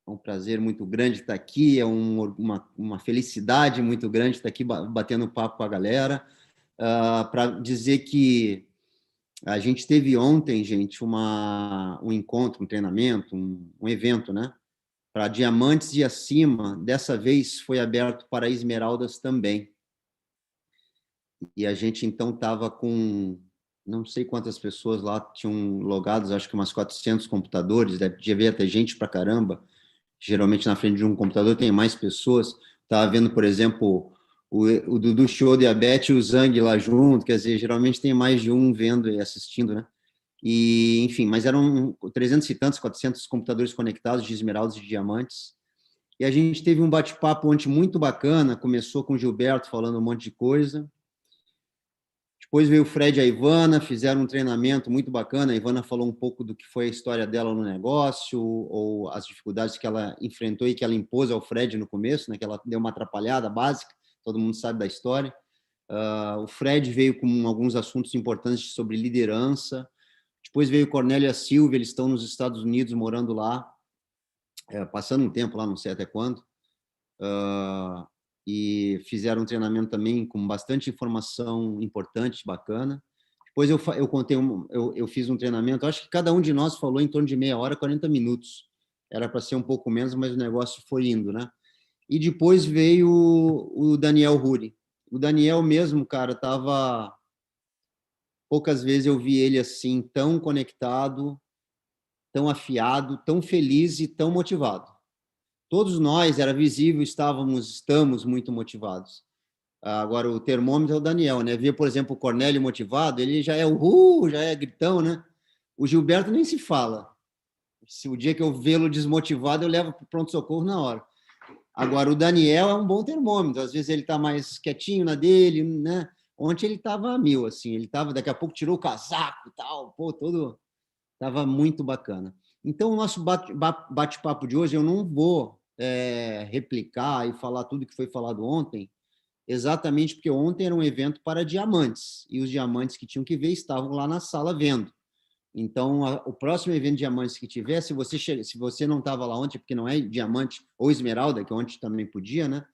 É um prazer muito grande estar aqui, é uma felicidade muito grande estar aqui batendo papo com a galera, para dizer que a gente teve ontem, gente, um encontro, um treinamento, um evento, né? Para diamantes e acima, dessa vez foi aberto para esmeraldas também. E a gente, então, estava com, não sei quantas pessoas lá tinham logados, acho que umas 400 computadores, devia ter gente pra caramba. Geralmente, na frente de um computador tem mais pessoas. Estava vendo, por exemplo, o Dudu Show e a Beth e o Zang lá junto, quer dizer, geralmente tem mais de um vendo e assistindo, né? E, enfim, mas eram 300 e tantos, 400 computadores conectados de esmeraldas e de diamantes. E a gente teve um bate-papo ontem muito bacana, começou com o Gilberto falando um monte de coisa. Depois veio o Fred e a Ivana, fizeram um treinamento muito bacana. A Ivana falou um pouco do que foi a história dela no negócio, ou as dificuldades que ela enfrentou e que ela impôs ao Fred no começo, né, que ela deu uma atrapalhada básica, todo mundo sabe da história. O Fred veio com alguns assuntos importantes sobre liderança. Depois veio o Cornélio e a Silvia, eles estão nos Estados Unidos, morando lá, passando um tempo lá, não sei até quando. E fizeram um treinamento também com bastante informação importante, bacana. Depois eu contei, eu fiz um treinamento, acho que cada um de nós falou em torno de meia hora, 40 minutos. Era para ser um pouco menos, mas o negócio foi indo, né? E depois veio o Daniel Ruri. O Daniel mesmo, cara, estava... Poucas vezes eu vi ele assim, tão conectado, tão afiado, tão feliz e tão motivado. Todos nós, era visível, estamos muito motivados. Agora, o termômetro é o Daniel, né? Via, por exemplo, o Cornélio motivado, ele já é já é gritão, né? O Gilberto nem se fala. Se o dia que eu vê-lo desmotivado, eu levo para o pronto-socorro na hora. Agora, o Daniel é um bom termômetro. Às vezes ele está mais quietinho na dele, né? Ontem ele estava a mil, assim. Ele estava, daqui a pouco tirou o casaco e tal, pô, todo... Estava muito bacana. Então, o nosso bate-papo de hoje, eu não vou replicar e falar tudo que foi falado ontem, exatamente porque ontem era um evento para diamantes, e os diamantes que tinham que ver estavam lá na sala vendo. Então, o próximo evento de diamantes que tiver, se você não estava lá ontem, porque não é diamante ou esmeralda, que ontem também podia, né?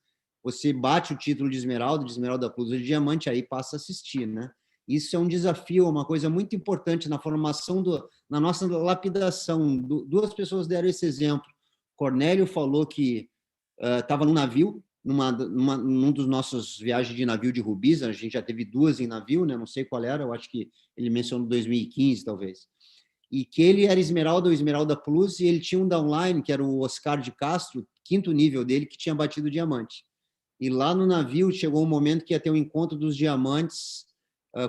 Você bate o título de Esmeralda Plus ou de diamante, aí passa a assistir, né? Isso é um desafio, uma coisa muito importante na formação, na nossa lapidação. Duas pessoas deram esse exemplo. Cornélio falou que estava num navio, num dos nossos viagens de navio de rubis, a gente já teve duas em navio, né? Não sei qual era, eu acho que ele mencionou 2015, talvez. E que ele era Esmeralda ou Esmeralda Plus, e ele tinha um downline, que era o Oscar de Castro, quinto nível dele, que tinha batido diamante. E lá no navio chegou um momento que ia ter um encontro dos diamantes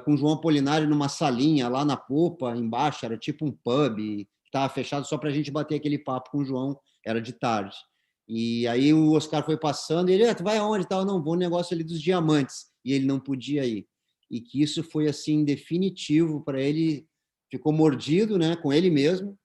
com João Apolinário numa salinha lá na popa, embaixo, era tipo um pub, estava fechado só para a gente bater aquele papo com o João, era de tarde. E aí o Oscar foi passando, e ele, tu vai aonde? Tal, não, vou no negócio ali dos diamantes. E ele não podia ir. E que isso foi, assim, definitivo para ele, ficou mordido, né, com ele mesmo,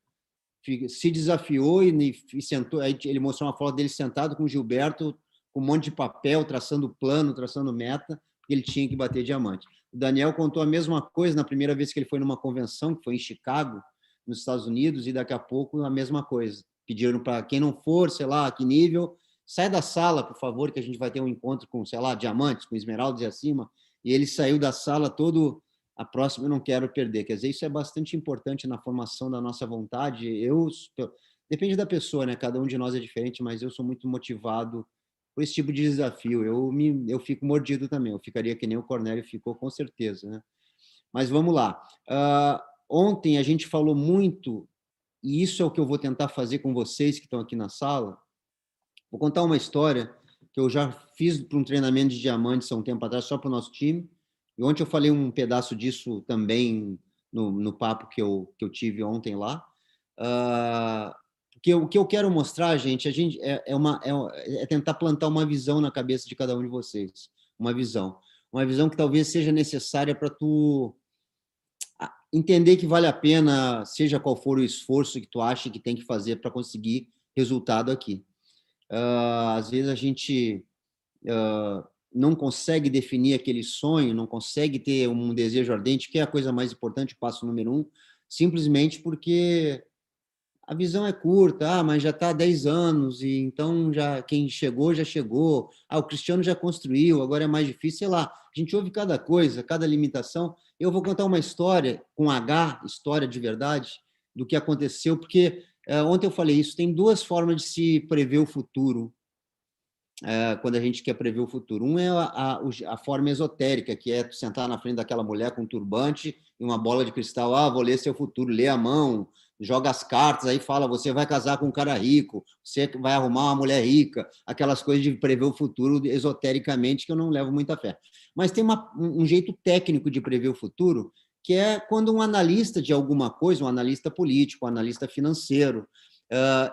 se desafiou e sentou, aí ele mostrou uma foto dele sentado com o Gilberto, com um monte de papel, traçando plano, traçando meta, porque ele tinha que bater diamante. O Daniel contou a mesma coisa na primeira vez que ele foi numa convenção, que foi em Chicago, nos Estados Unidos, e daqui a pouco a mesma coisa. Pediram para quem não for, sei lá, que nível, sai da sala, por favor, que a gente vai ter um encontro com, sei lá, diamantes, com esmeraldas e acima. E ele saiu da sala todo, a próxima eu não quero perder. Quer dizer, isso é bastante importante na formação da nossa vontade. Depende da pessoa, né? Cada um de nós é diferente, mas eu sou muito motivado por esse tipo de desafio. Eu fico mordido também. Eu ficaria que nem o Cornélio ficou, com certeza, né? Mas vamos lá. Ontem a gente falou muito, e isso é o que eu vou tentar fazer com vocês que estão aqui na sala. Vou contar uma história que eu já fiz para um treinamento de diamantes há um tempo atrás, só para o nosso time. E ontem eu falei um pedaço disso também no papo que eu tive ontem lá. Porque o que eu quero mostrar, gente, é tentar plantar uma visão na cabeça de cada um de vocês. Uma visão. Uma visão que talvez seja necessária para tu entender que vale a pena, seja qual for o esforço que tu acha que tem que fazer para conseguir resultado aqui. Às vezes a gente não consegue definir aquele sonho, não consegue ter um desejo ardente, que é a coisa mais importante, o passo número 1, simplesmente porque a visão é curta, mas já está há 10 anos, e então já quem chegou, já chegou. O Cristiano já construiu, agora é mais difícil, sei lá. A gente ouve cada coisa, cada limitação. Eu vou contar uma história com H, história de verdade, do que aconteceu, porque ontem eu falei isso, tem duas formas de se prever o futuro, quando a gente quer prever o futuro. Um é a forma esotérica, que é tu sentar na frente daquela mulher com um turbante e uma bola de cristal. Vou ler seu futuro, lê a mão, joga as cartas, aí fala, você vai casar com um cara rico, você vai arrumar uma mulher rica, aquelas coisas de prever o futuro esotericamente, que eu não levo muita fé. Mas tem um jeito técnico de prever o futuro, que é quando um analista de alguma coisa, um analista político, um analista financeiro,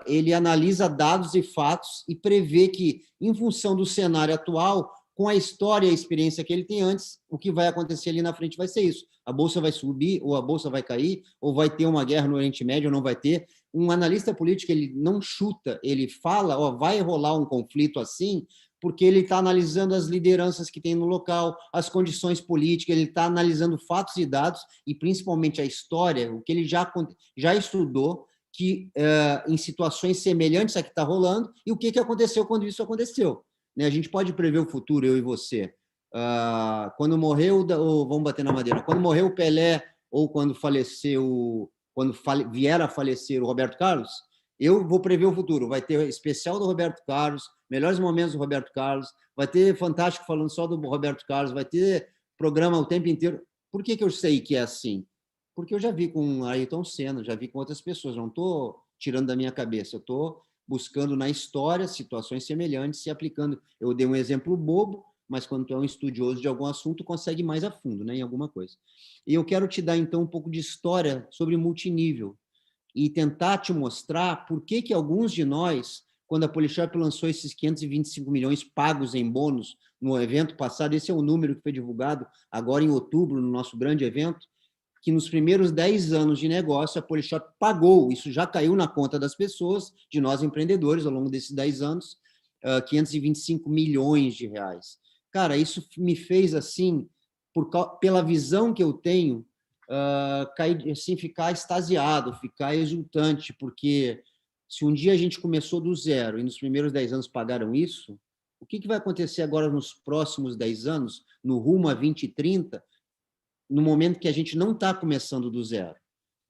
ele analisa dados e fatos e prevê que, em função do cenário atual, com a história e a experiência que ele tem antes, o que vai acontecer ali na frente vai ser isso. A bolsa vai subir, ou a bolsa vai cair, ou vai ter uma guerra no Oriente Médio, ou não vai ter. Um analista político, ele não chuta, ele fala, vai rolar um conflito assim, porque ele está analisando as lideranças que tem no local, as condições políticas, ele está analisando fatos e dados, e principalmente a história, o que ele já estudou, que em situações semelhantes à que está rolando, e o que aconteceu quando isso aconteceu. A gente pode prever o futuro, eu e você. Quando morreu, ou vamos bater na madeira, quando morreu o Pelé, ou quando faleceu, vier a falecer o Roberto Carlos, eu vou prever o futuro. Vai ter especial do Roberto Carlos, melhores momentos do Roberto Carlos, vai ter Fantástico falando só do Roberto Carlos, vai ter programa o tempo inteiro. Por que eu sei que é assim? Porque eu já vi com Ayrton Senna, já vi com outras pessoas, não estou tirando da minha cabeça, eu estou buscando na história situações semelhantes e aplicando. Eu dei um exemplo bobo, mas quando tu é um estudioso de algum assunto, consegue ir mais a fundo, né, em alguma coisa. E eu quero te dar, então, um pouco de história sobre multinível e tentar te mostrar por que alguns de nós, quando a Polishop lançou esses 525 milhões pagos em bônus no evento passado, esse é o número que foi divulgado agora em outubro, no nosso grande evento, que nos primeiros 10 anos de negócio, a Polishop pagou, isso já caiu na conta das pessoas, de nós empreendedores, ao longo desses 10 anos, 525 milhões de reais. Cara, isso me fez, assim, pela visão que eu tenho, cair, assim, ficar extasiado, ficar exultante, porque se um dia a gente começou do zero e nos primeiros 10 anos pagaram isso, o que vai acontecer agora nos próximos 10 anos, no rumo a 2030, no momento que a gente não está começando do zero?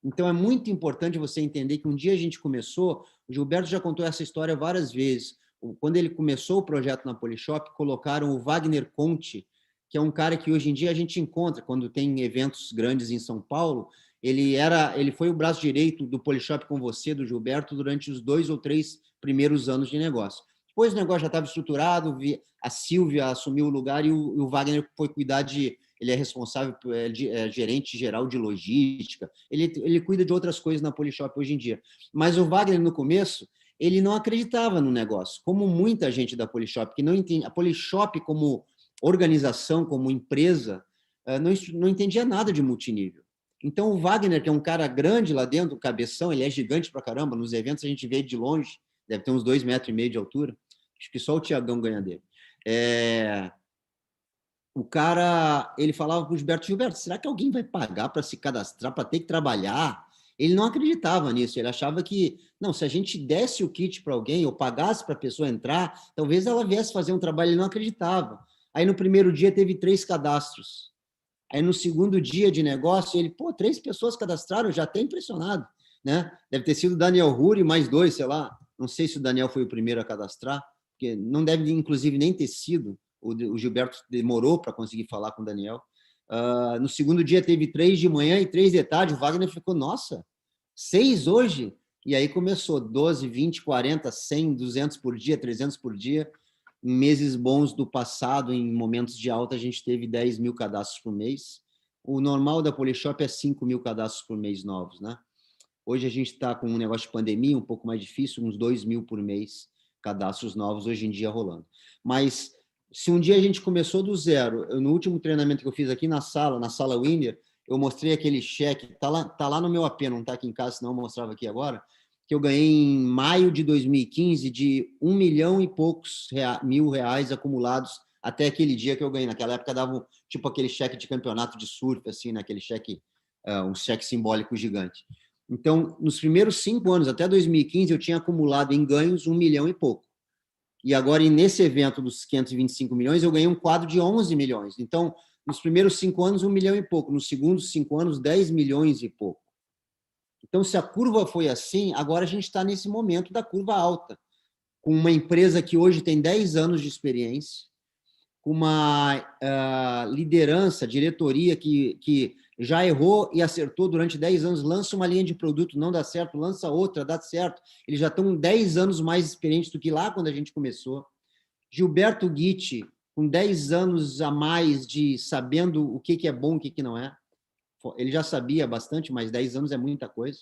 Então, é muito importante você entender que um dia a gente começou, o Gilberto já contou essa história várias vezes, quando ele começou o projeto na Polishop, colocaram o Wagner Conte, que é um cara que hoje em dia a gente encontra, quando tem eventos grandes em São Paulo, ele foi o braço direito do Polishop com você, do Gilberto, durante os 2 ou 3 primeiros anos de negócio. Depois o negócio já estava estruturado, a Silvia assumiu o lugar e o Wagner foi cuidar ele é responsável, gerente geral de logística, ele cuida de outras coisas na Polishop hoje em dia. Mas o Wagner, no começo, ele não acreditava no negócio, como muita gente da Polishop, que não entende, a Polishop como organização, como empresa, não entendia nada de multinível. Então, o Wagner, que é um cara grande lá dentro, cabeção, ele é gigante pra caramba, nos eventos a gente vê de longe, deve ter uns 2,5 metros de altura, acho que só o Tiagão ganha dele. O cara, ele falava para o Gilberto, será que alguém vai pagar para se cadastrar, para ter que trabalhar? Ele não acreditava nisso, ele achava que, não, se a gente desse o kit para alguém ou pagasse para a pessoa entrar, talvez ela viesse fazer um trabalho, ele não acreditava. Aí no primeiro dia teve 3 cadastros. Aí no segundo dia de negócio, ele, 3 pessoas cadastraram, já até impressionado, né? Deve ter sido o Daniel Ruri mais 2, sei lá, não sei se o Daniel foi o primeiro a cadastrar, porque não deve, inclusive, nem ter sido. O Gilberto demorou para conseguir falar com o Daniel. No segundo dia teve 3 de manhã e 3 de tarde. O Wagner ficou, nossa, 6 hoje? E aí começou 12, 20, 40, 100, 200 por dia, 300 por dia. Em meses bons do passado, em momentos de alta, a gente teve 10 mil cadastros por mês. O normal da Polishop é 5 mil cadastros por mês novos, né? Hoje a gente está com um negócio de pandemia um pouco mais difícil, uns 2 mil por mês, cadastros novos hoje em dia rolando. Mas se um dia a gente começou do zero, no último treinamento que eu fiz aqui na sala Winner, eu mostrei aquele cheque, tá lá no meu AP, não está aqui em casa, senão eu mostrava aqui agora, que eu ganhei em maio de 2015 de 1 milhão e poucos mil reais acumulados até aquele dia que eu ganhei. Naquela época dava tipo aquele cheque de campeonato de surf, assim, naquele cheque, um cheque simbólico gigante. Então, nos primeiros 5 anos, até 2015, eu tinha acumulado em ganhos 1 milhão e pouco. E agora, nesse evento dos 525 milhões, eu ganhei um quadro de 11 milhões. Então, nos primeiros 5 anos, 1 milhão e pouco. Nos segundos 5 anos, 10 milhões e pouco. Então, se a curva foi assim, agora a gente está nesse momento da curva alta, com uma empresa que hoje tem 10 anos de experiência, com uma liderança, diretoria que já errou e acertou durante 10 anos, lança uma linha de produto, não dá certo, lança outra, dá certo. Eles já estão 10 anos mais experientes do que lá quando a gente começou. Gilberto Guitti, com 10 anos a mais de sabendo o que é bom, o que não é. Ele já sabia bastante, mas 10 anos é muita coisa.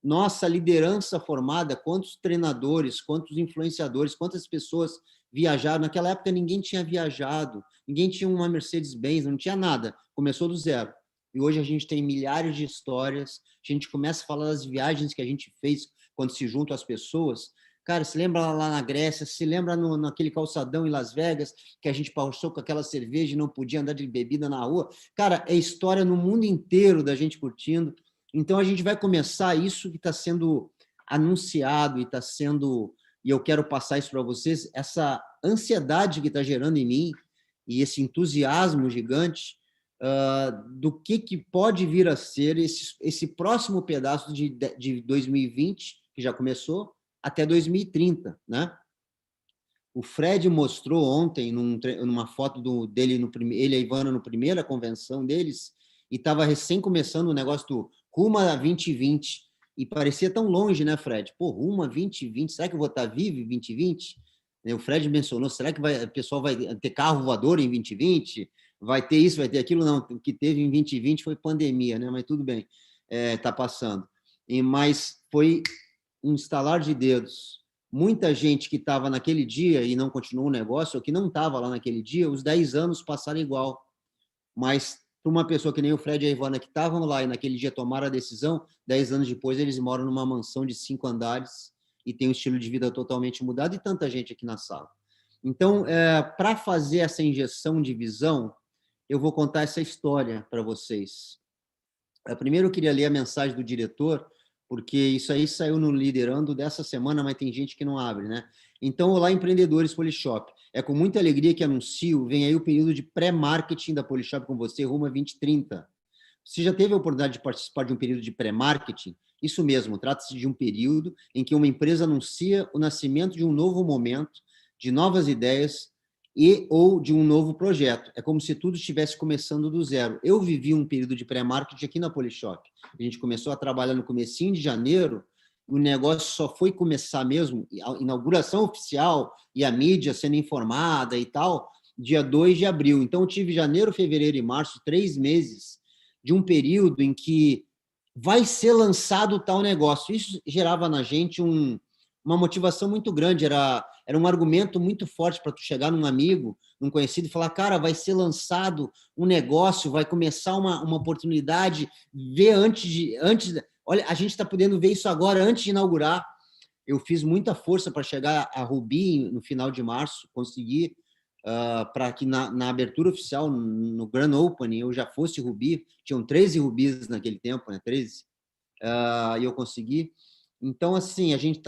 Nossa liderança formada, quantos treinadores, quantos influenciadores, quantas pessoas viajaram. Naquela época, ninguém tinha viajado, ninguém tinha uma Mercedes-Benz, não tinha nada. Começou do zero. E hoje a gente tem milhares de histórias, a gente começa a falar das viagens que a gente fez quando se juntam as pessoas. Cara, se lembra lá na Grécia, se lembra naquele calçadão em Las Vegas, que a gente passou com aquela cerveja e não podia andar de bebida na rua. Cara, é história no mundo inteiro da gente curtindo. Então, a gente vai começar isso que está sendo anunciado e está sendo... E eu quero passar isso para vocês, essa ansiedade que está gerando em mim e esse entusiasmo gigante do que pode vir a ser esse próximo pedaço de 2020, que já começou, até 2030, né? O Fred mostrou ontem, numa foto dele, ele e a Ivana, na primeira convenção deles, e estava recém começando o negócio do Rumo a 2020, e parecia tão longe, né, Fred? Pô, Rumo a 2020, será que eu vou estar vivo em 2020? O Fred mencionou, será que o pessoal vai ter carro voador em 2020? Vai ter isso, vai ter aquilo? Não, o que teve em 2020 foi pandemia, né? Mas tudo bem, está passando. Mas foi um estalar de dedos. Muita gente que estava naquele dia e não continuou o negócio, ou que não estava lá naquele dia, os 10 anos passaram igual. Mas para uma pessoa que nem o Fred e a Ivana, que estavam lá e naquele dia tomaram a decisão, 10 anos depois eles moram numa mansão de 5 andares e têm um estilo de vida totalmente mudado, e tanta gente aqui na sala. Então, para fazer essa injeção de visão, eu vou contar essa história para vocês. Primeiro, eu queria ler a mensagem do diretor, porque isso aí saiu no Liderando dessa semana, mas tem gente que não abre, né? Então, olá, empreendedores Polishop. É com muita alegria que anuncio, vem aí o período de pré-marketing da Polishop com você, rumo a 2030. Você já teve a oportunidade de participar de um período de pré-marketing? Isso mesmo, trata-se de um período em que uma empresa anuncia o nascimento de um novo momento, de novas ideias e ou de um novo projeto. É como se tudo estivesse começando do zero. Eu vivi um período de pré-marketing aqui na Polishop. A gente começou a trabalhar no comecinho de janeiro, o negócio só foi começar mesmo, a inauguração oficial e a mídia sendo informada e tal, dia 2 de abril. Então, eu tive janeiro, fevereiro e março, 3 meses de um período em que vai ser lançado tal negócio. Isso gerava na gente uma motivação muito grande, era um argumento muito forte para tu chegar num amigo, num conhecido, e falar, cara, vai ser lançado um negócio, vai começar uma oportunidade, ver antes. Olha, a gente está podendo ver isso agora, antes de inaugurar. Eu fiz muita força para chegar a Rubi no final de março, consegui, para que na abertura oficial, no Grand Opening, eu já fosse Rubi. Tinham 13 Rubis naquele tempo, né? 13, e eu consegui. Então, assim, a gente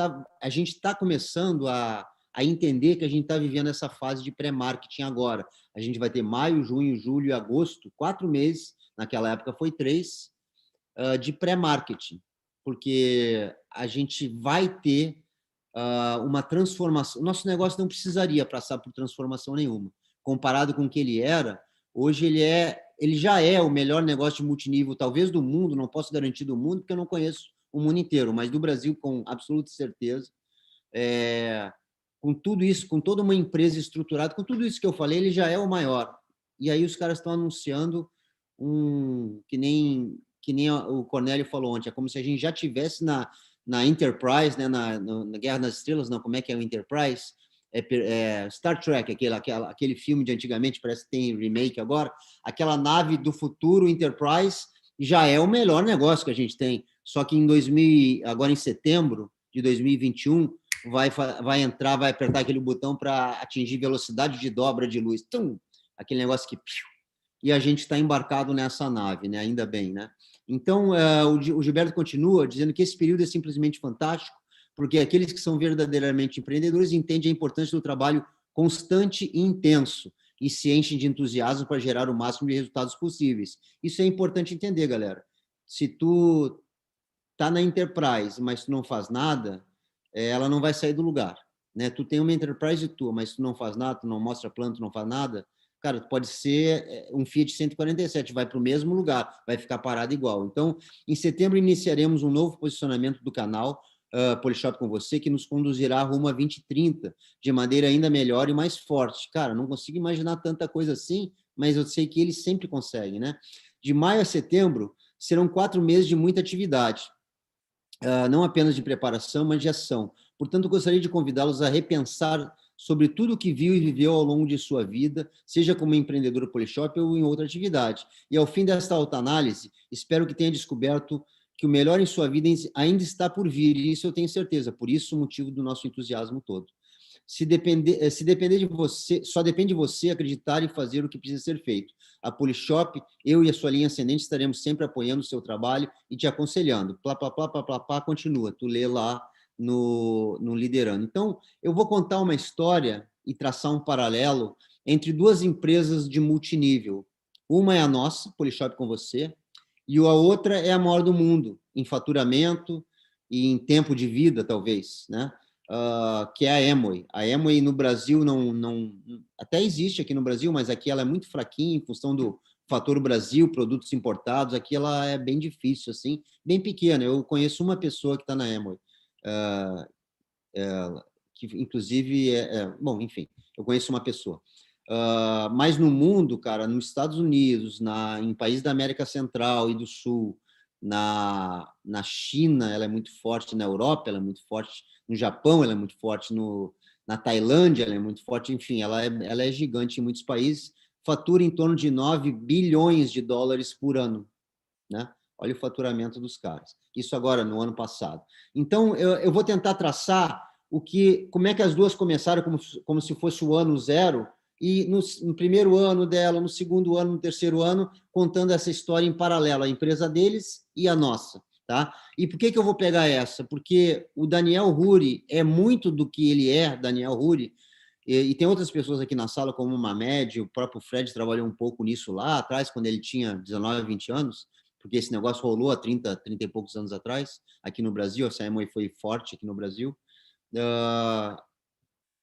tá começando a entender que a gente está vivendo essa fase de pré-marketing agora. A gente vai ter maio, junho, julho e agosto, 4 meses, naquela época foi 3, de pré-marketing, porque a gente vai ter uma transformação. Nosso negócio não precisaria passar por transformação nenhuma. Comparado com o que ele era, hoje ele já é o melhor negócio de multinível, talvez do mundo, não posso garantir do mundo, porque eu não conheço o mundo inteiro, mas do Brasil, com absoluta certeza. Com tudo isso, com toda uma empresa estruturada, com tudo isso que eu falei, ele já é o maior. E aí os caras estão anunciando que nem o Cornélio falou ontem, é como se a gente já tivesse na Enterprise, né, na Guerra das Estrelas, não, como é que é o Enterprise? Star Trek, aquele filme de antigamente, parece que tem remake agora, aquela nave do futuro, Enterprise, já é o melhor negócio que a gente tem. Só que agora em setembro de 2021, vai entrar, vai apertar aquele botão para atingir velocidade de dobra de luz. Tum, aquele negócio que... E a gente está embarcado nessa nave, né? Ainda bem, né? Então, o Gilberto continua dizendo que esse período é simplesmente fantástico, porque aqueles que são verdadeiramente empreendedores entendem a importância do trabalho constante e intenso e se enchem de entusiasmo para gerar o máximo de resultados possíveis. Isso é importante entender, galera. Se tu tá na Enterprise, mas tu não faz nada, ela não vai sair do lugar, né? Tu tem uma Enterprise tua, mas tu não faz nada, tu não mostra plano, tu não faz nada, cara, pode ser um Fiat 147, vai para o mesmo lugar, vai ficar parado igual. Então, em setembro iniciaremos um novo posicionamento do canal Polishop com você, que nos conduzirá rumo a 2030, de maneira ainda melhor e mais forte. Cara, não consigo imaginar tanta coisa assim, mas eu sei que eles sempre conseguem, né? De maio a setembro, serão 4 meses de muita atividade, não apenas de preparação, mas de ação. Portanto, gostaria de convidá-los a repensar sobre tudo o que viu e viveu ao longo de sua vida, seja como empreendedor Polishop ou em outra atividade. E ao fim desta autoanálise, espero que tenha descoberto que o melhor em sua vida ainda está por vir, e isso eu tenho certeza, por isso o motivo do nosso entusiasmo todo. Se depender de você, só depende de você acreditar e fazer o que precisa ser feito. A Polishop, eu e a sua linha ascendente estaremos sempre apoiando o seu trabalho e te aconselhando. Plá, plá, plá, plá, plá, plá, continua, tu lê lá no Liderando. Então, eu vou contar uma história e traçar um paralelo entre duas empresas de multinível. Uma é a nossa, Polishop com você, e a outra é a maior do mundo, em faturamento e em tempo de vida, talvez, né? Que é a Amway. A Amway no Brasil até existe aqui no Brasil, mas aqui ela é muito fraquinha em função do fator Brasil, produtos importados. Aqui ela é bem difícil, assim, bem pequena. Eu conheço uma pessoa que está na Amway, que inclusive bom, enfim, eu conheço uma pessoa. Mas no mundo, cara, nos Estados Unidos, em países da América Central e do Sul, na China, ela é muito forte, na Europa, ela é muito forte, no Japão, ela é muito forte, na Tailândia, ela é muito forte, enfim, ela é gigante em muitos países, fatura em torno de 9 bilhões de dólares por ano, né? Olha o faturamento dos caras. Isso agora, no ano passado. Então, eu vou tentar traçar como é que as duas começaram como se fosse o ano zero, e no primeiro ano dela, no segundo ano, no terceiro ano, contando essa história em paralelo, a empresa deles e a nossa. Tá? E por que eu vou pegar essa? Porque o Daniel Huri é muito do que ele é, Daniel Huri, e tem outras pessoas aqui na sala, como o Mamed, o próprio Fred trabalhou um pouco nisso lá atrás, quando ele tinha 19, 20 anos, porque esse negócio rolou há 30 e poucos anos atrás, aqui no Brasil, a Samway foi forte aqui no Brasil.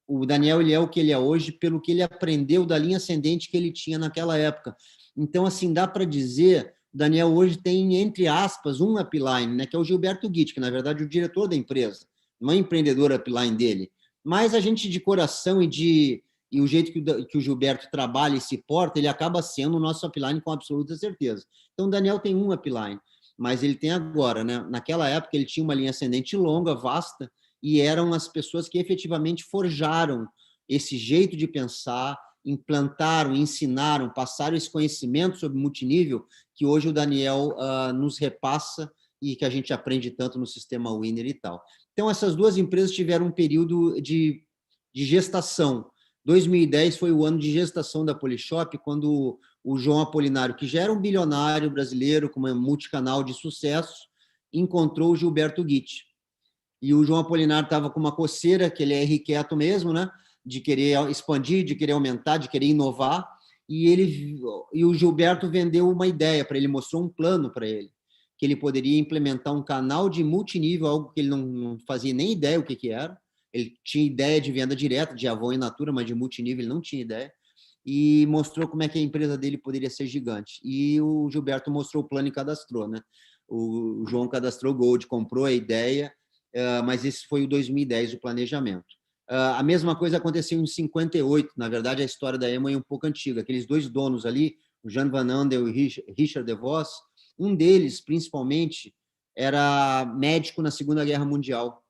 O Daniel, ele é o que ele é hoje pelo que ele aprendeu da linha ascendente que ele tinha naquela época. Então, assim, dá para dizer, o Daniel hoje tem, entre aspas, um upline, né, que é o Gilberto Guit, que na verdade é o diretor da empresa, não é empreendedor upline dele. Mas a gente de coração e o jeito que o Gilberto trabalha e se porta, ele acaba sendo o nosso upline com absoluta certeza. Então, o Daniel tem um upline, mas ele tem agora, né? Naquela época, ele tinha uma linha ascendente longa, vasta, e eram as pessoas que efetivamente forjaram esse jeito de pensar, implantaram, ensinaram, passaram esse conhecimento sobre multinível que hoje o Daniel nos repassa e que a gente aprende tanto no sistema Winner e tal. Então, essas duas empresas tiveram um período de gestação. 2010 foi o ano de gestação da Polishop, quando o João Apolinário, que já era um bilionário brasileiro com uma multicanal de sucesso, encontrou o Gilberto Guit. E o João Apolinário estava com uma coceira, que ele é irrequieto mesmo, né? De querer expandir, de querer aumentar, de querer inovar. E o Gilberto vendeu uma ideia para ele, mostrou um plano para ele, que ele poderia implementar um canal de multinível, algo que ele não fazia nem ideia o que era. Ele tinha ideia de venda direta, de Avon e Natura, mas de multinível ele não tinha ideia. E mostrou como é que a empresa dele poderia ser gigante. E o Gilberto mostrou o plano e cadastrou, né? O João cadastrou Gold, comprou a ideia, mas esse foi o 2010, o planejamento. A mesma coisa aconteceu em 58, na verdade a história da Amway é um pouco antiga, aqueles dois donos ali, o Jan Van Andel e o Richard DeVos, um deles, principalmente, era médico na Segunda Guerra Mundial,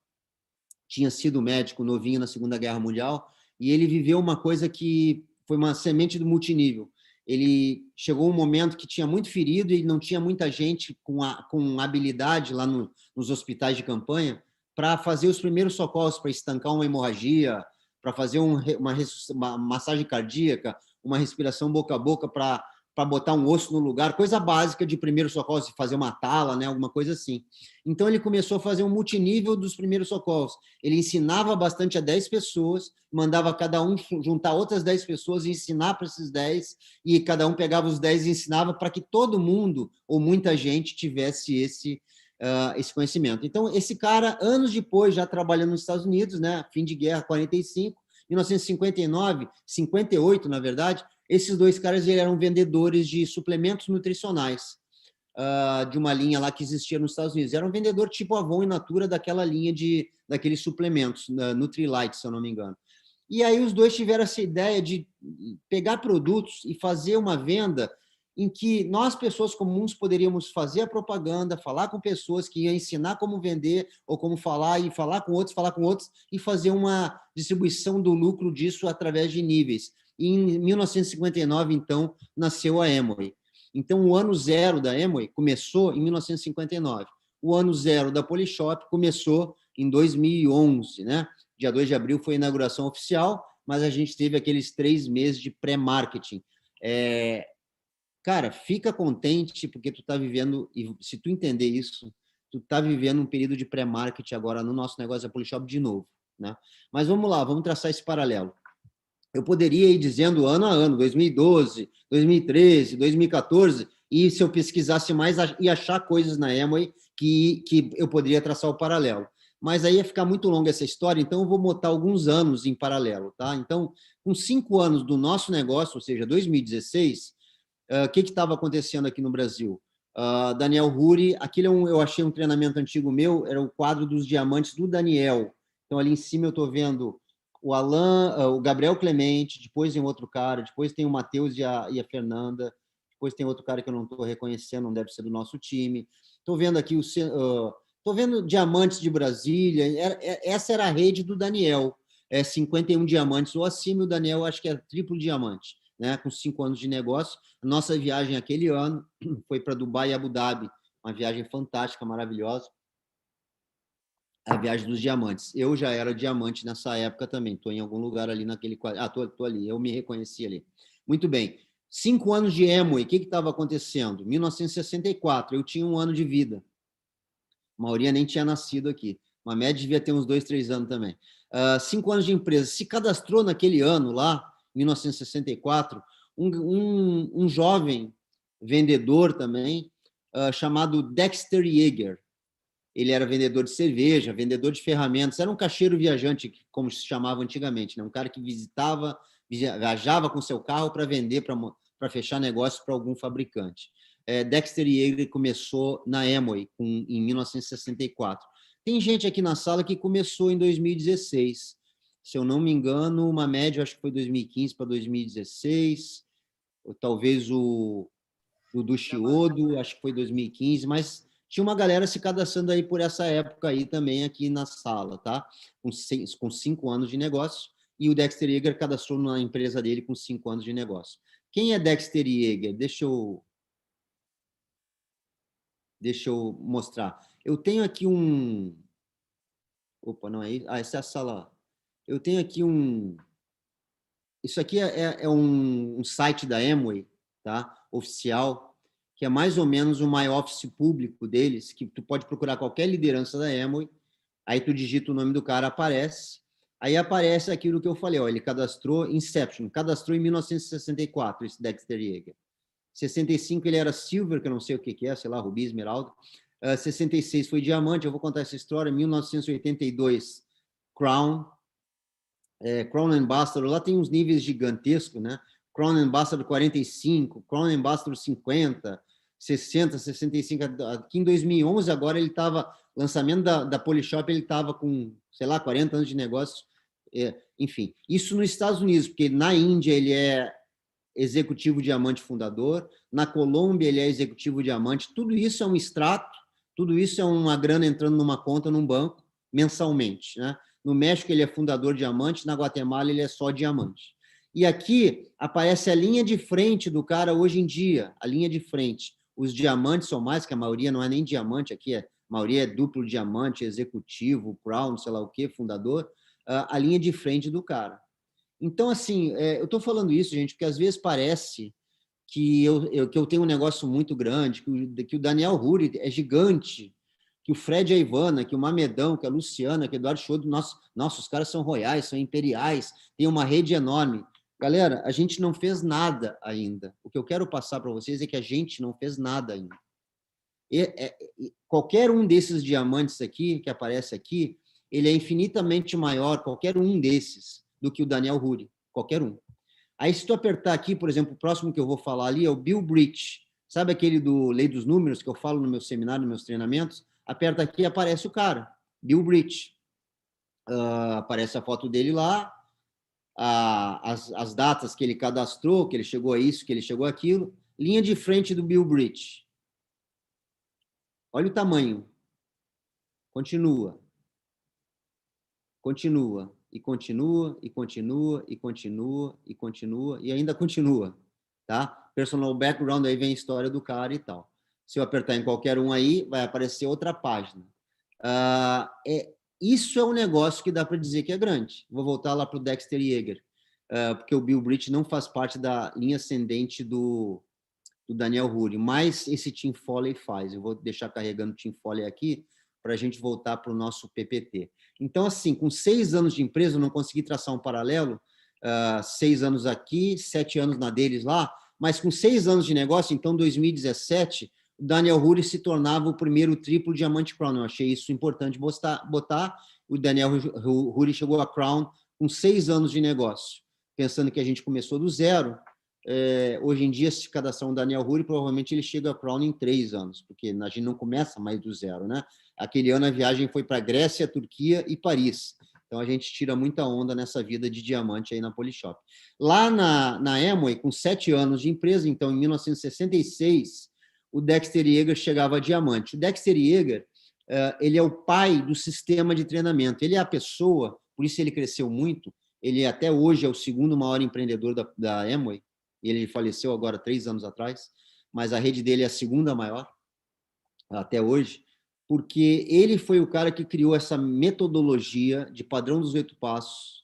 tinha sido médico novinho na Segunda Guerra Mundial, e ele viveu uma coisa que foi uma semente do multinível. Ele chegou um momento que tinha muito ferido e não tinha muita gente com habilidade lá nos hospitais de campanha, para fazer os primeiros socorros, para estancar uma hemorragia, para fazer uma massagem cardíaca, uma respiração boca a boca, para para botar um osso no lugar, coisa básica de primeiros socorros, fazer uma tala, né, alguma coisa assim. Então, ele começou a fazer um multinível dos primeiros socorros. Ele ensinava bastante a 10 pessoas, mandava cada um juntar outras 10 pessoas e ensinar para esses 10, e cada um pegava os 10 e ensinava para que todo mundo, ou muita gente, tivesse esse conhecimento. Então, esse cara, anos depois, já trabalhando nos Estados Unidos, né, fim de guerra, 45, 1959, 58, na verdade, esses dois caras eram vendedores de suplementos nutricionais, de uma linha lá que existia nos Estados Unidos. Era um vendedor tipo Avon e Natura daquela linha daqueles suplementos, Nutrilite, se eu não me engano. E aí os dois tiveram essa ideia de pegar produtos e fazer uma venda em que nós, pessoas comuns, poderíamos fazer a propaganda, falar com pessoas que iam ensinar como vender ou como falar, e falar com outros, e fazer uma distribuição do lucro disso através de níveis. E em 1959, então, nasceu a Amway. Então, o ano zero da Amway começou em 1959. O ano zero da Polishop começou em 2011, né? Dia 2 de abril foi a inauguração oficial, mas a gente teve aqueles 3 meses de pré-marketing. Cara, fica contente, porque tu está vivendo, e se tu entender isso, tu está vivendo um período de pré-marketing agora no nosso negócio da Polishop de novo, né? Mas vamos lá, vamos traçar esse paralelo. Eu poderia ir dizendo ano a ano, 2012, 2013, 2014, e se eu pesquisasse mais, ia achar coisas na Amway que eu poderia traçar o paralelo. Mas aí ia ficar muito longa essa história, então eu vou botar alguns anos em paralelo, tá? Então, com 5 anos do nosso negócio, ou seja, 2016, o que estava acontecendo aqui no Brasil? Daniel Huri, aquilo eu achei um treinamento antigo meu, era o quadro dos diamantes do Daniel. Então, ali em cima eu estou vendo o Alan, o Gabriel Clemente, depois tem outro cara, depois tem o Matheus e a Fernanda, depois tem outro cara que eu não estou reconhecendo, não deve ser do nosso time. Estou vendo aqui estou vendo diamantes de Brasília, essa era a rede do Daniel, 51 diamantes ou acima, e o Daniel acho que é triplo diamante, né, com 5 anos de negócio. A nossa viagem aquele ano foi para Dubai e Abu Dhabi, uma viagem fantástica, maravilhosa, a viagem dos diamantes. Eu já era diamante nessa época também, estou em algum lugar ali naquele... estou ali, eu me reconheci ali. Muito bem. 5 anos de Amway, o que estava acontecendo? 1964, eu tinha 1 ano de vida. A maioria nem tinha nascido aqui. Uma média devia ter uns 2, 3 anos também. 5 anos de empresa. Se cadastrou naquele ano lá, 1964, um jovem vendedor também, chamado Dexter Yeager. Ele era vendedor de cerveja, vendedor de ferramentas, era um caixeiro viajante, como se chamava antigamente, né? Um cara que viajava com seu carro para vender, para fechar negócio para algum fabricante. Dexter Yeager começou na Amway em 1964. Tem gente aqui na sala que começou em 2016. Se eu não me engano, uma média, acho que foi 2015 para 2016, ou talvez o do Chiodo, acho que foi 2015, mas tinha uma galera se cadastrando aí por essa época aí também aqui na sala, tá? Com 5 anos de negócio, e o Dexter Yeager cadastrou na empresa dele com 5 anos de negócio. Quem é Dexter Yeager? Deixa eu mostrar. Eu tenho aqui um... Opa, não é isso? Essa é a sala. Eu tenho aqui um... Isso aqui é um site da Amway, tá? Oficial, que é mais ou menos o my office público deles, que tu pode procurar qualquer liderança da Amway, aí tu digita o nome do cara, aparece, aí aparece aquilo que eu falei, ó, ele cadastrou cadastrou em 1964, esse Dexter Yeager. 65 ele era silver, que eu não sei o que é, sei lá, rubi, esmeralda. 66 foi diamante, eu vou contar essa história. 1982, Crown. Crown Ambassador, lá tem uns níveis gigantescos, né? Crown Ambassador 45, Crown Ambassador 50, 60, 65. Aqui em 2011, agora ele estava, lançamento da Polishop, ele estava com, sei lá, 40 anos de negócio. Enfim, isso nos Estados Unidos, porque na Índia ele é executivo diamante fundador, na Colômbia ele é executivo diamante, tudo isso é um extrato, tudo isso é uma grana entrando numa conta num banco mensalmente, né? No México ele é fundador diamante, na Guatemala ele é só diamante. E aqui aparece a linha de frente do cara hoje em dia, a linha de frente. Os diamantes são mais, que a maioria não é nem diamante aqui, a maioria é duplo diamante, executivo, crown, sei lá o quê, fundador, a linha de frente do cara. Então, assim, eu estou falando isso, gente, porque às vezes parece que eu tenho um negócio muito grande, que o Daniel Huri é gigante, que o Fred é a Ivana, que o Mamedão, que a Luciana, que o Eduardo Chodo, os caras são royais, são imperiais, tem uma rede enorme. Galera, a gente não fez nada ainda. O que eu quero passar para vocês é que a gente não fez nada ainda. Qualquer um desses diamantes aqui, que aparece aqui, ele é infinitamente maior, qualquer um desses, do que o Daniel Huri. Qualquer um. Aí, se tu apertar aqui, por exemplo, o próximo que eu vou falar ali é o Bill Bridge. Sabe aquele do Lei dos Números que eu falo no meu seminário, nos meus treinamentos? Aperta aqui e aparece o cara, Bill Bridge. Aparece a foto dele lá, as datas que ele cadastrou, que ele chegou a isso, que ele chegou a aquilo. Linha de frente do Bill Bridge. Olha o tamanho. Continua. Continua. E continua, e continua, e continua, e continua, e ainda continua. Tá? Personal background, aí vem a história do cara e tal. Se eu apertar em qualquer um aí, vai aparecer outra página. Isso é um negócio que dá para dizer que é grande. Vou voltar lá para o Dexter Yeager, porque o Bill Bridge não faz parte da linha ascendente do Daniel Huri, mas esse Tim Foley faz. Eu vou deixar carregando o Tim Foley aqui para a gente voltar para o nosso PPT. Então, assim, com 6 anos de empresa, eu não consegui traçar um paralelo, 6 anos aqui, 7 anos na deles lá, mas com 6 anos de negócio, então, 2017, o Daniel Huri se tornava o primeiro triplo diamante Crown. Eu achei isso importante botar. O Daniel Huri chegou a Crown com 6 anos de negócio, pensando que a gente começou do zero. Hoje em dia, se cadastrar um Daniel Huri, provavelmente ele chega a Crown em 3 anos, porque a gente não começa mais do zero, né? Aquele ano a viagem foi para Grécia, Turquia e Paris. Então a gente tira muita onda nessa vida de diamante aí na Polishop. Lá na Amway, com 7 anos de empresa, então em 1966, o Dexter Yeager chegava a diamante. O Dexter Yeager, ele é o pai do sistema de treinamento. Ele é a pessoa, por isso ele cresceu muito. Ele até hoje é o segundo maior empreendedor da Amway. Ele faleceu agora 3 anos atrás, mas a rede dele é a segunda maior até hoje, porque ele foi o cara que criou essa metodologia de padrão dos 8 passos,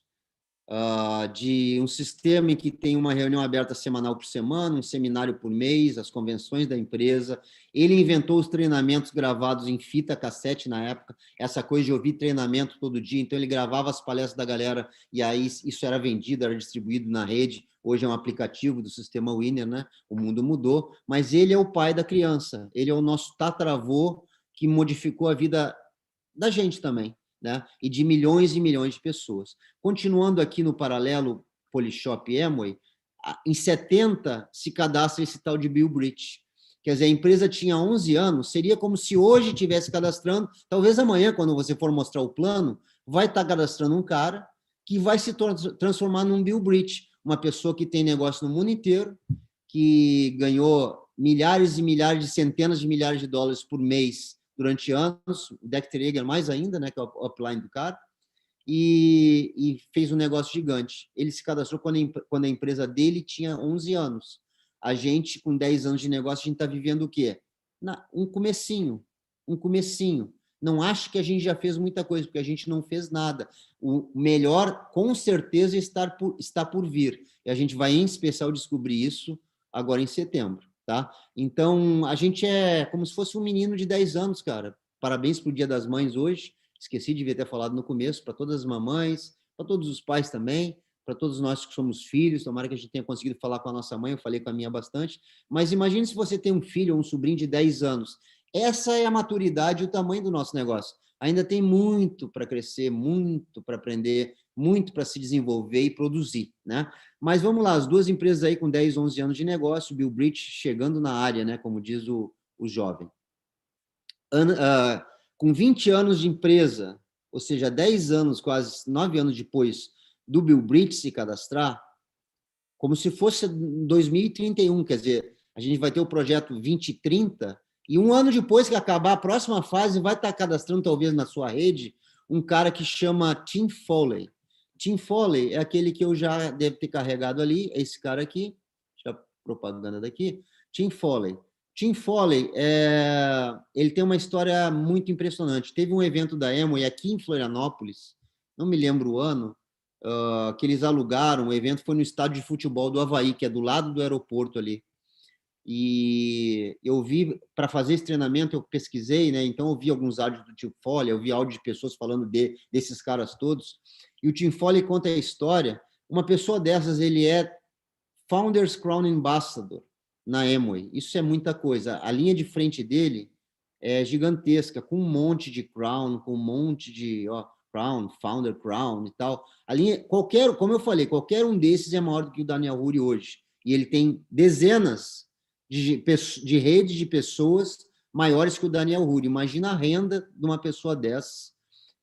de um sistema em que tem uma reunião aberta semanal por semana, um seminário por mês, as convenções da empresa. Ele inventou os treinamentos gravados em fita cassete na época, essa coisa de ouvir treinamento todo dia. Então, ele gravava as palestras da galera e aí isso era vendido, era distribuído na rede. Hoje é um aplicativo do sistema Winner, né? O mundo mudou, mas ele é o pai da criança, ele é o nosso tataravô que modificou a vida da gente também, né? E de milhões e milhões de pessoas. Continuando aqui no paralelo Polishop Amway, em 70 se cadastra esse tal de Bill Bridge. Quer dizer, a empresa tinha 11 anos, seria como se hoje estivesse cadastrando, talvez amanhã, quando você for mostrar o plano, vai estar cadastrando um cara que vai se transformar num Bill Bridge, uma pessoa que tem negócio no mundo inteiro, que ganhou milhares e milhares, centenas de milhares de dólares por mês durante anos, o Dexter Yeager mais ainda, né, que é o upline do cara, e fez um negócio gigante. Ele se cadastrou quando a empresa dele tinha 11 anos. A gente, com 10 anos de negócio, a gente está vivendo o quê? Um comecinho. Não acho que a gente já fez muita coisa, porque a gente não fez nada. O melhor, com certeza, está por vir. E a gente vai, em especial, descobrir isso agora em setembro. Tá? Então, a gente é como se fosse um menino de 10 anos, cara. Parabéns para o Dia das Mães hoje. Esqueci de ter falado no começo, para todas as mamães, para todos os pais também, para todos nós que somos filhos. Tomara que a gente tenha conseguido falar com a nossa mãe, eu falei com a minha bastante. Mas imagine se você tem um filho ou um sobrinho de 10 anos. Essa é a maturidade e o tamanho do nosso negócio. Ainda tem muito para crescer, muito para aprender, muito para se desenvolver e produzir, né? Mas vamos lá, as duas empresas aí com 10, 11 anos de negócio, Bill Bridge chegando na área, né, como diz o jovem. Com 20 anos de empresa, ou seja, 10 anos, quase 9 anos depois do Bill Bridge se cadastrar, como se fosse 2031, quer dizer, a gente vai ter o projeto 2030, e um ano depois que acabar a próxima fase, vai estar cadastrando, talvez, na sua rede, um cara que chama Tim Foley. Tim Foley é aquele que eu já devo ter carregado ali, é esse cara aqui, deixa a propaganda daqui, Tim Foley. Tim Foley, ele tem uma história muito impressionante. Teve um evento da Amway aqui em Florianópolis, não me lembro o ano, que eles alugaram, o evento foi no estádio de futebol do Avaí, que é do lado do aeroporto ali. E eu vi, para fazer esse treinamento, eu pesquisei, né? Então eu vi alguns áudios do Tim Foley, eu vi áudios de pessoas falando desses caras todos, e o Tim Foley conta a história. Uma pessoa dessas, ele é Founders Crown Ambassador na Amway. Isso é muita coisa. A linha de frente dele é gigantesca, com um monte de crown, com um monte de crown, founder crown e tal. A linha, como eu falei, qualquer um desses é maior do que o Daniel Huri hoje. E ele tem dezenas de redes de pessoas maiores que o Daniel Huri. Imagina a renda de uma pessoa dessas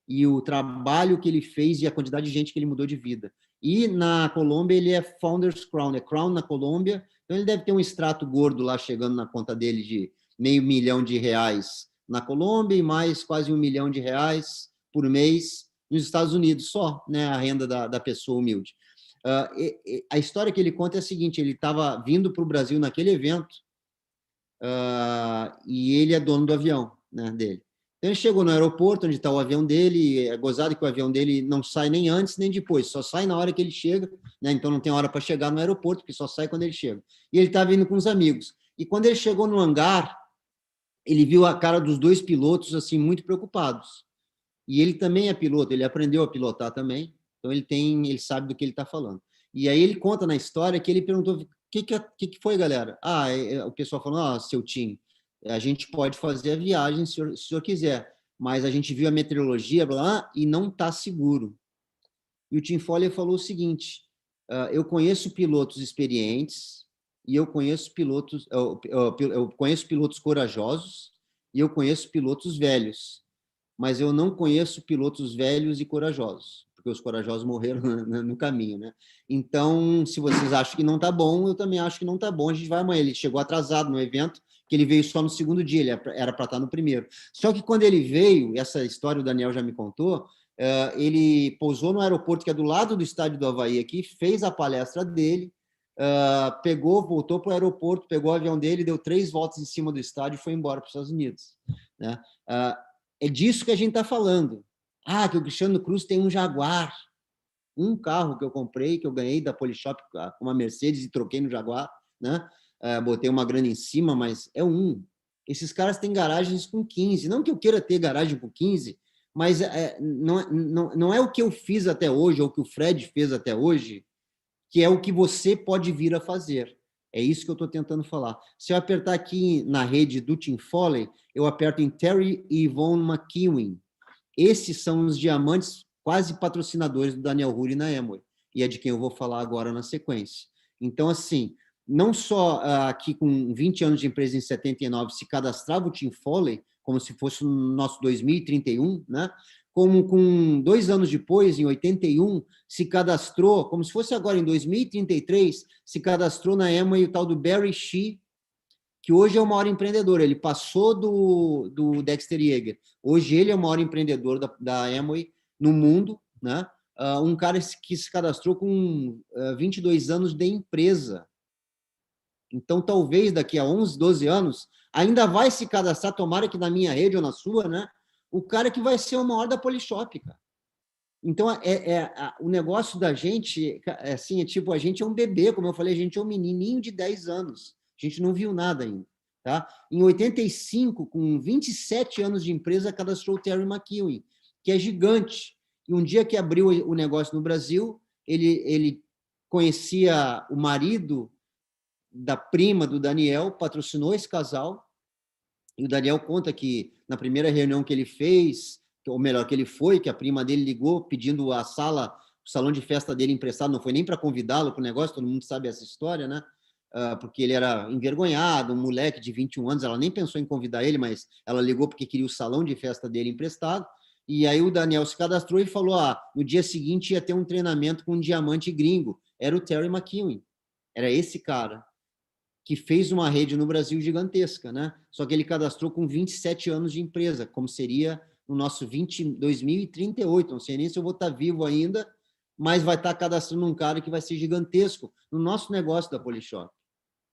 e o trabalho que ele fez e a quantidade de gente que ele mudou de vida. E na Colômbia ele é Founders Crown, é Crown na Colômbia, então ele deve ter um extrato gordo lá chegando na conta dele de R$500 mil na Colômbia e mais quase R$1 milhão por mês nos Estados Unidos, só, né, a renda da pessoa humilde. A história que ele conta é a seguinte: ele estava vindo para o Brasil naquele evento e ele é dono do avião, né, dele. Então, ele chegou no aeroporto, onde está o avião dele, é gozado que o avião dele não sai nem antes nem depois, só sai na hora que ele chega, né? Então não tem hora para chegar no aeroporto, porque só sai quando ele chega. E ele estava indo com os amigos. E quando ele chegou no hangar, ele viu a cara dos dois pilotos assim muito preocupados. E ele também é piloto, ele aprendeu a pilotar também, então ele sabe do que ele está falando. E aí ele conta na história que ele perguntou: o que foi, galera? O pessoal falou: seu Tim, a gente pode fazer a viagem se o senhor quiser, mas a gente viu a meteorologia e não está seguro. E o Tim Foley falou o seguinte: eu conheço pilotos experientes e eu conheço pilotos corajosos e eu conheço pilotos velhos, mas eu não conheço pilotos velhos e corajosos, porque os corajosos morreram no caminho, né? Então, se vocês acham que não está bom, eu também acho que não está bom, a gente vai amanhã. Ele chegou atrasado no evento, que ele veio só no segundo dia, ele era para estar no primeiro. Só que quando ele veio, essa história o Daniel já me contou, ele pousou no aeroporto que é do lado do estádio do Avaí aqui, fez a palestra dele, voltou para o aeroporto, pegou o avião dele, deu 3 voltas em cima do estádio e foi embora para os Estados Unidos, né? É disso que a gente está falando. Que o Cristiano Cruz tem um Jaguar, um carro que eu comprei, que eu ganhei da Polishop, uma Mercedes, e troquei no Jaguar, né? Botei uma grana em cima, mas é um. Esses caras têm garagens com 15. Não que eu queira ter garagem com 15, mas não é o que eu fiz até hoje, ou o que o Fred fez até hoje, que é o que você pode vir a fazer. É isso que eu estou tentando falar. Se eu apertar aqui na rede do Tim Foley, eu aperto em Terry e Yvonne McEwen. Esses são os diamantes quase patrocinadores do Daniel Huri na Amway, e é de quem eu vou falar agora na sequência. Então, assim, não só aqui com 20 anos de empresa em 79 se cadastrava o Tim Foley, como se fosse o nosso 2031, né? Como com 2 anos depois, em 81, se cadastrou, como se fosse agora em 2033, se cadastrou na Amway o tal do Barry Shea, que hoje é o maior empreendedor. Ele passou do Dexter Yeager. Hoje ele é o maior empreendedor da Amway no mundo, né? Um cara que se cadastrou com 22 anos de empresa. Então, talvez daqui a 11, 12 anos, ainda vai se cadastrar, tomara que na minha rede ou na sua, né? O cara que vai ser o maior da Polishop, cara. Então, o negócio da gente, assim, tipo, a gente é um bebê, como eu falei, a gente é um menininho de 10 anos. A gente não viu nada ainda. Tá? Em 85, com 27 anos de empresa, cadastrou o Terry McEwen, que é gigante. E um dia que abriu o negócio no Brasil, ele conhecia o marido da prima do Daniel, patrocinou esse casal, e o Daniel conta que na primeira reunião que ele fez, ou melhor, que ele foi, que a prima dele ligou pedindo o salão de festa dele emprestado, não foi nem para convidá-lo para o negócio, todo mundo sabe essa história, né? Porque ele era envergonhado, um moleque de 21 anos, ela nem pensou em convidar ele, mas ela ligou porque queria o salão de festa dele emprestado, e aí o Daniel se cadastrou e falou, no dia seguinte ia ter um treinamento com um diamante gringo, era o Terry McEwen, era esse cara, que fez uma rede no Brasil gigantesca, né? Só que ele cadastrou com 27 anos de empresa, como seria no nosso 2038, não sei nem se eu vou estar vivo ainda, mas vai estar cadastrando um cara que vai ser gigantesco no nosso negócio da Polishop.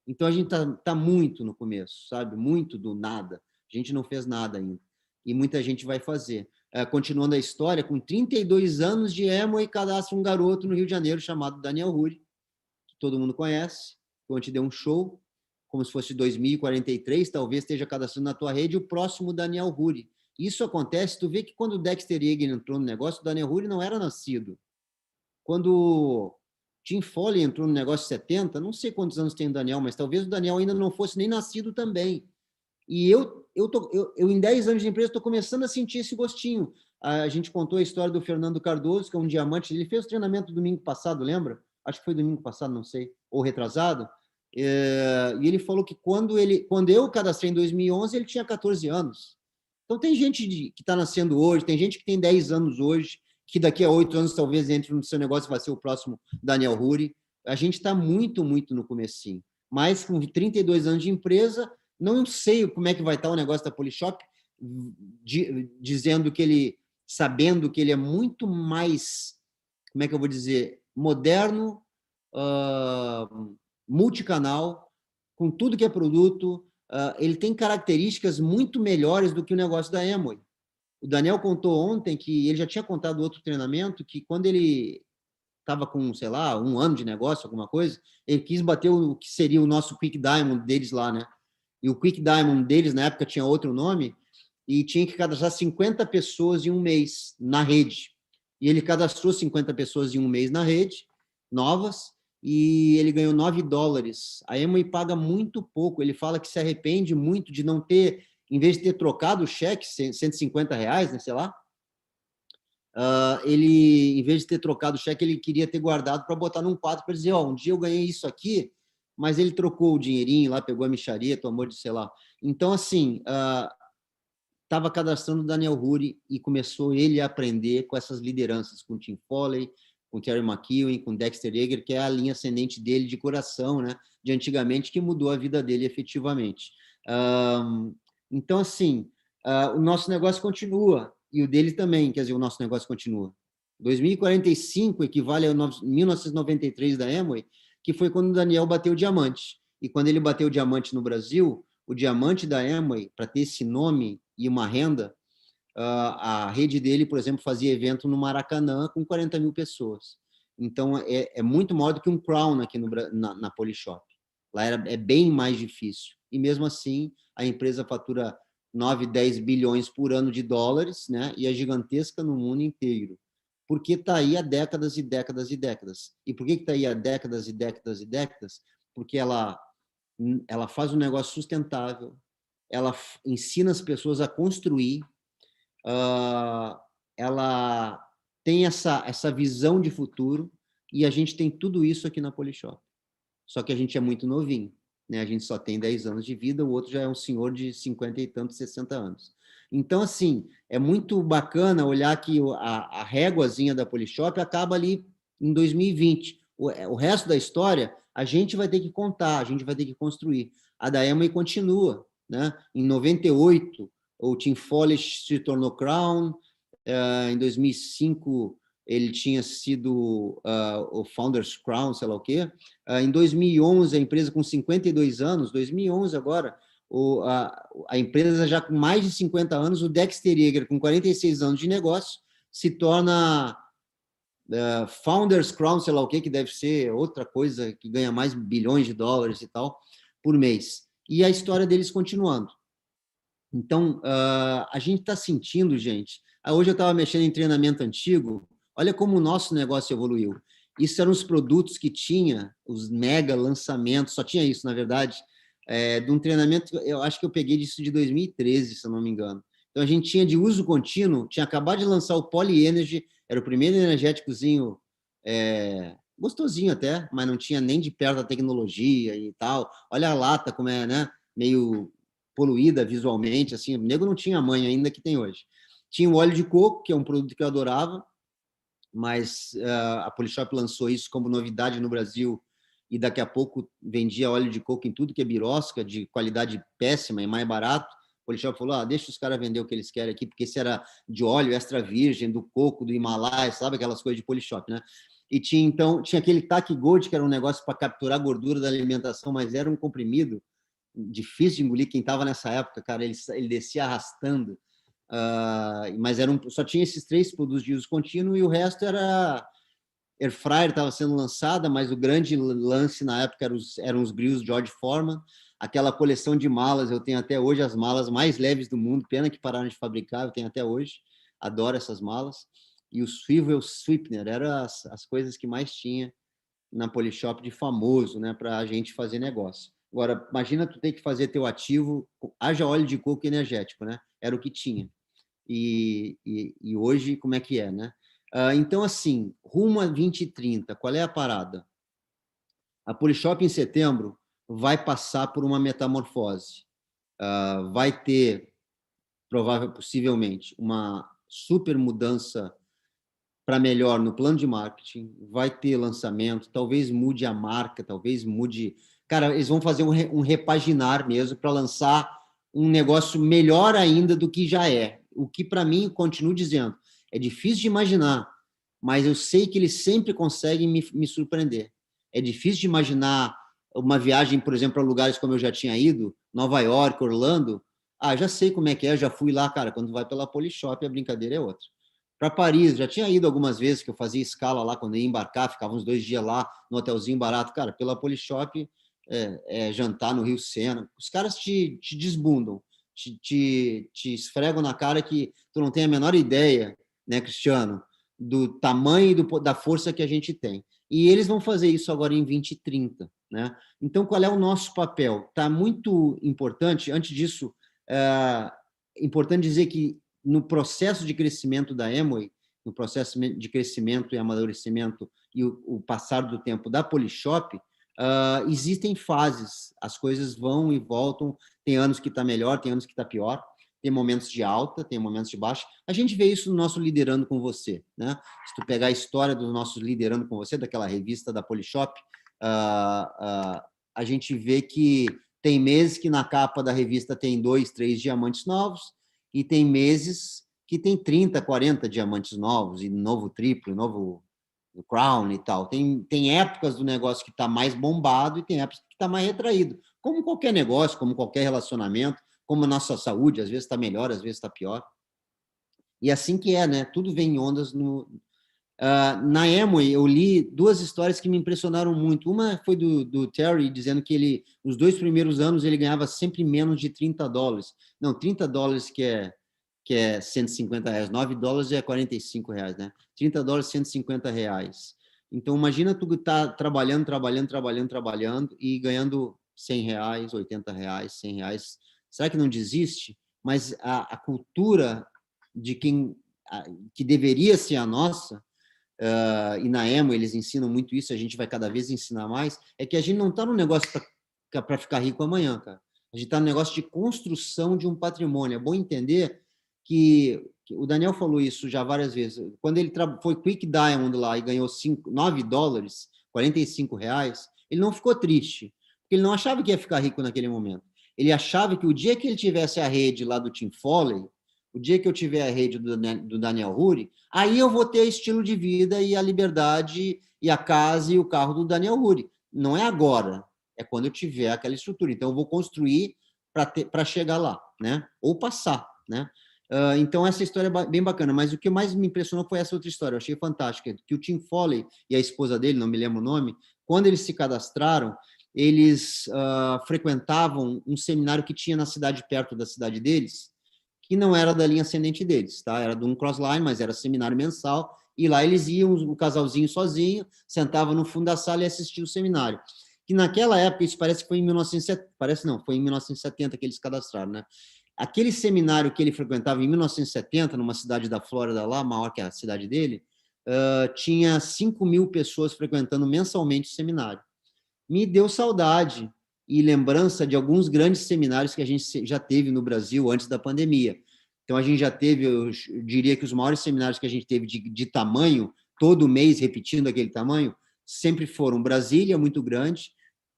Então, a gente tá muito no começo, sabe? Muito do nada. A gente não fez nada ainda. E muita gente vai fazer. Continuando a história, com 32 anos de Amway, cadastra um garoto no Rio de Janeiro chamado Daniel Huri, que todo mundo conhece, que ontem deu um show, como se fosse 2043, talvez esteja cadastrando na tua rede o próximo Daniel Huri. Isso acontece, tu vê que quando o Dexter Yeager entrou no negócio, o Daniel Huri não era nascido. Quando Tim Foley entrou no negócio em 70, não sei quantos anos tem o Daniel, mas talvez o Daniel ainda não fosse nem nascido também. E eu em 10 anos de empresa, estou começando a sentir esse gostinho. A gente contou a história do Fernando Cardoso, que é um diamante. Ele fez o treinamento domingo passado, lembra? Acho que foi domingo passado, não sei, ou retrasado. E ele falou que quando eu cadastrei em 2011, ele tinha 14 anos. Então, tem gente que está nascendo hoje, tem gente que tem 10 anos hoje, que daqui a 8 anos talvez entre no seu negócio, vai ser o próximo Daniel Huri. A gente está muito, muito no comecinho. Mas com 32 anos de empresa, não sei como é que vai estar o negócio da Polishop, dizendo que ele, sabendo que ele é muito mais, como é que eu vou dizer, moderno, multicanal, com tudo que é produto, ele tem características muito melhores do que o negócio da Amway. O Daniel contou ontem que ele já tinha contado outro treinamento, que quando ele estava com, sei lá, 1 ano de negócio, alguma coisa, ele quis bater o que seria o nosso Quick Diamond deles lá, né? E o Quick Diamond deles, na época, tinha outro nome, e tinha que cadastrar 50 pessoas em um mês na rede. E ele cadastrou 50 pessoas em um mês na rede, novas, e ele ganhou $9. A Amway paga muito pouco. Ele fala que se arrepende muito de não ter, em vez de ter trocado o cheque, R$ 150, né, sei lá, ele, em vez de ter trocado o cheque, ele queria ter guardado para botar num quadro para dizer, um dia eu ganhei isso aqui, mas ele trocou o dinheirinho lá, pegou a mixaria, tomou de sei lá. Então, assim, estava cadastrando o Daniel Huri e começou ele a aprender com essas lideranças, com o Tim Foley, com o Terry McEwen, com o Dexter Yeager, que é a linha ascendente dele de coração, né, de antigamente, que mudou a vida dele efetivamente. Então, assim, o nosso negócio continua, e o dele também, quer dizer, o nosso negócio continua. 2045 equivale a 1993 da Amway, que foi quando o Daniel bateu o diamante. E quando ele bateu o diamante no Brasil, o diamante da Amway, para ter esse nome e uma renda, a rede dele, por exemplo, fazia evento no Maracanã com 40 mil pessoas. Então, é muito maior do que um Crown aqui na Polishop. Lá é bem mais difícil. E mesmo assim, a empresa fatura 9, 10 bilhões por ano de dólares, né? E é gigantesca no mundo inteiro. Porque está aí há décadas e décadas e décadas. E por que está aí há décadas e décadas e décadas? Porque ela faz um negócio sustentável, ela ensina as pessoas a construir, ela tem essa visão de futuro, e a gente tem tudo isso aqui na Polishop. Só que a gente é muito novinho, né? A gente só tem 10 anos de vida, o outro já é um senhor de 50 e tantos, 60 anos. Então, assim, é muito bacana olhar que a réguazinha da Polishop acaba ali em 2020. O resto da história, a gente vai ter que contar, a gente vai ter que construir. A da Amway continua, né? Em 98, o Tim Foley se tornou Crown, em 2005 ele tinha sido o Founders Crown, sei lá o quê. Em 2011, a empresa com 52 anos, 2011 agora, a empresa já com mais de 50 anos, o Dexter Yeager, com 46 anos de negócio, se torna Founders Crown, sei lá o quê, que deve ser outra coisa que ganha mais bilhões de dólares e tal, por mês. E a história deles continuando. Então, a gente está sentindo, gente. Hoje eu estava mexendo em treinamento antigo. Olha como o nosso negócio evoluiu. Isso eram os produtos que tinha, os mega lançamentos, só tinha isso, na verdade, de um treinamento, eu acho que eu peguei disso de 2013, se eu não me engano. Então, a gente tinha de uso contínuo, tinha acabado de lançar o Poly Energy, era o primeiro energéticozinho, gostosinho até, mas não tinha nem de perto da tecnologia e tal. Olha a lata como é, né? Meio poluída visualmente, assim, o nego não tinha a manha ainda que tem hoje. Tinha o óleo de coco, que é um produto que eu adorava, mas a Polishop lançou isso como novidade no Brasil, e daqui a pouco vendia óleo de coco em tudo que é birosca, de qualidade péssima e mais barato. A Polishop falou, deixa os caras vender o que eles querem aqui, porque esse era de óleo extra virgem, do coco, do Himalaia, sabe aquelas coisas de Polishop, né? E tinha aquele TAC Gold, que era um negócio para capturar a gordura da alimentação, mas era um comprimido difícil de engolir. Quem estava nessa época, cara, ele descia arrastando, mas só tinha esses 3 produtos de uso contínuo, e o resto era Air Fryer, estava sendo lançada, mas o grande lance na época eram os grills George Foreman. aquela coleção de malas, eu tenho até hoje as malas mais leves do mundo, pena que pararam de fabricar, eu tenho até hoje, adoro essas malas. E o Swivel Sweetener eram as coisas que mais tinha na Polishop de famoso, né, para a gente fazer negócio. Agora, imagina tu ter que fazer teu ativo, haja óleo de coco energético, né? Era o que tinha. E hoje, como é que é, né? Então, assim, rumo a 2030, qual é a parada? A Polishop, em setembro, vai passar por uma metamorfose. Vai ter, possivelmente, uma super mudança para melhor no plano de marketing, vai ter lançamento, talvez mude a marca, talvez mude... Cara, eles vão fazer um repaginar mesmo para lançar um negócio melhor ainda do que já é. O que, para mim, continuo dizendo, é difícil de imaginar, mas eu sei que eles sempre conseguem me surpreender. É difícil de imaginar uma viagem, por exemplo, para lugares como eu já tinha ido, Nova York, Orlando. Já sei como é que é, já fui lá, cara. Quando vai pela Polishop, a brincadeira é outra. Para Paris, já tinha ido algumas vezes, que eu fazia escala lá, quando ia embarcar, ficava uns 2 dias lá, no hotelzinho barato. Cara, pela Polishop, jantar no Rio Sena. Os caras te desbundam, te esfregam na cara que tu não tem a menor ideia, né, Cristiano, do tamanho e da força que a gente tem. E eles vão fazer isso agora em 2030, né? Então, qual é o nosso papel? Está muito importante, antes disso, é importante dizer que no processo de crescimento da Amway, no processo de crescimento e amadurecimento e o passar do tempo da Polishop, existem fases, as coisas vão e voltam, tem anos que está melhor, tem anos que está pior, tem momentos de alta, tem momentos de baixa. A gente vê isso no nosso Liderando com Você, né? Se tu pegar a história dos nossos Liderando com Você, daquela revista da Polishop, a gente vê que tem meses que na capa da revista tem 2, 3 diamantes novos, e tem meses que tem 30, 40 diamantes novos, e novo triplo, novo crown e tal. Tem épocas do negócio que está mais bombado e tem épocas que está mais retraído. Como qualquer negócio, como qualquer relacionamento, como a nossa saúde, às vezes está melhor, às vezes está pior. E assim que é, né? Tudo vem em ondas no... na Amway, eu li 2 histórias que me impressionaram muito. Uma foi do Terry, dizendo que ele, nos 2 primeiros anos, ele ganhava sempre menos de $30. Não, $30 que é R$ 150, $9 é R$ 45, né? $30, R$ 150. Então, imagina tu tá trabalhando e ganhando R$ 100, R$ 80, R$ 100. Será que não desiste? Mas a cultura de quem que deveria ser a nossa, e na Emo eles ensinam muito isso, a gente vai cada vez ensinar mais, é que a gente não está no negócio para ficar rico amanhã, cara. A gente está no negócio de construção de um patrimônio. É bom entender que o Daniel falou isso já várias vezes. Quando ele foi Quick Diamond lá e ganhou $9, R$ 45, ele não ficou triste, porque ele não achava que ia ficar rico naquele momento. Ele achava que o dia que ele tivesse a rede lá do Tim Foley, o dia que eu tiver a rede do Daniel Huri, aí eu vou ter estilo de vida e a liberdade e a casa e o carro do Daniel Huri. Não é agora, é quando eu tiver aquela estrutura. Então, eu vou construir para chegar lá, né? Ou passar, né? Então, essa história é bem bacana, mas o que mais me impressionou foi essa outra história, eu achei fantástica, que o Tim Foley e a esposa dele, não me lembro o nome, quando eles se cadastraram, eles frequentavam um seminário que tinha na cidade, perto da cidade deles, que não era da linha ascendente deles, tá? Era de um crossline, mas era seminário mensal, e lá eles iam, o casalzinho sozinho, sentava no fundo da sala e assistia o seminário. Que naquela época, isso parece que foi em 1970, parece não, foi em 1970 que eles cadastraram, né? Aquele seminário que ele frequentava em 1970, numa cidade da Flórida lá, maior que a cidade dele, tinha 5.000 pessoas frequentando mensalmente o seminário. Me deu saudade e lembrança de alguns grandes seminários que a gente já teve no Brasil antes da pandemia. Então, a gente já teve, eu diria que os maiores seminários que a gente teve de tamanho, todo mês repetindo aquele tamanho, sempre foram Brasília, muito grande,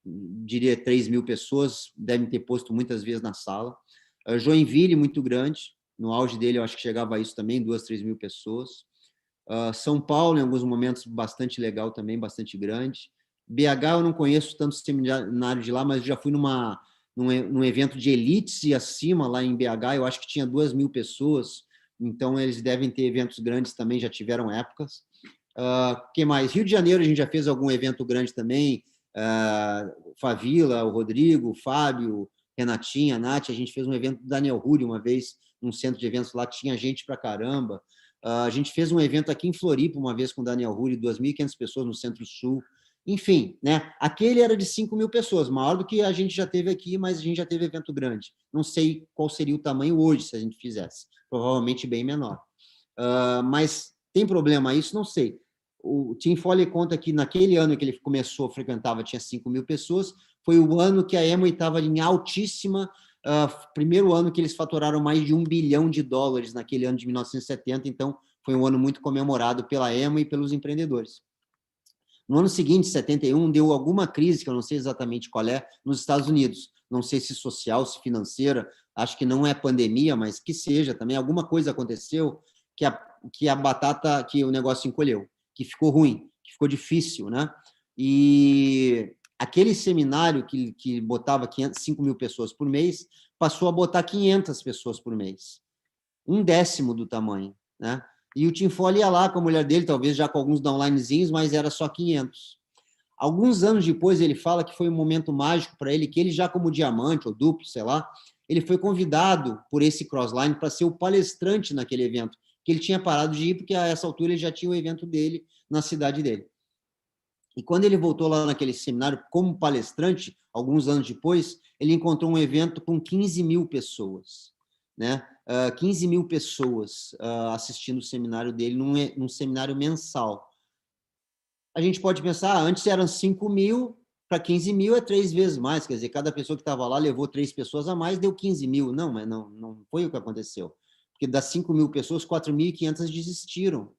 diria 3.000 pessoas, devem ter posto muitas vezes na sala. Joinville, muito grande, no auge dele eu acho que chegava a isso também, 2, 3.000 pessoas. São Paulo, em alguns momentos, bastante legal também, bastante grande. BH eu não conheço tanto seminário de lá, mas já fui num evento de elites e acima lá em BH, eu acho que tinha 2.000 pessoas, então eles devem ter eventos grandes também, já tiveram épocas. Que mais? Rio de Janeiro a gente já fez algum evento grande também, Favila, o Rodrigo, o Fábio, Renatinha, a Nath, a gente fez um evento do Daniel Rudi uma vez, num centro de eventos lá, tinha gente pra caramba. A gente fez um evento aqui em Floripa uma vez com o Daniel Rudi, 2.500 pessoas no Centro-Sul. Enfim, né? Aquele era de 5.000 pessoas, maior do que a gente já teve aqui, mas a gente já teve evento grande. Não sei qual seria o tamanho hoje se a gente fizesse, provavelmente bem menor. Mas tem problema isso? Não sei. O Tim Foley conta que naquele ano que ele começou, frequentava, tinha 5.000 pessoas, foi o ano que a Amway estava em altíssima, primeiro ano que eles faturaram mais de $1 bilhão, naquele ano de 1970, então foi um ano muito comemorado pela Amway e pelos empreendedores. No ano seguinte, 71, deu alguma crise, que eu não sei exatamente qual é, nos Estados Unidos. Não sei se social, se financeira, acho que não é pandemia, mas que seja também, alguma coisa aconteceu que a batata, que o negócio encolheu, que ficou ruim, que ficou difícil, né? E aquele seminário que botava 5.000 pessoas por mês, passou a botar 500 pessoas por mês. 1/10 do tamanho, né? E o Tim Foley ia lá com a mulher dele, talvez já com alguns downlinezinhos, mas era só 500. Alguns anos depois, ele fala que foi um momento mágico para ele, que ele já como diamante ou duplo, sei lá, ele foi convidado por esse Crossline para ser o palestrante naquele evento, que ele tinha parado de ir, porque a essa altura ele já tinha o evento dele na cidade dele. E quando ele voltou lá naquele seminário como palestrante, alguns anos depois, ele encontrou um evento com 15.000 pessoas, né? 15.000 pessoas assistindo o seminário dele num seminário mensal. A gente pode pensar, antes eram 5.000, para 15.000 é 3 vezes mais, quer dizer, cada pessoa que estava lá levou 3 pessoas a mais, deu 15.000. Não, mas não foi o que aconteceu. Porque das 5.000 pessoas, 4.500 desistiram,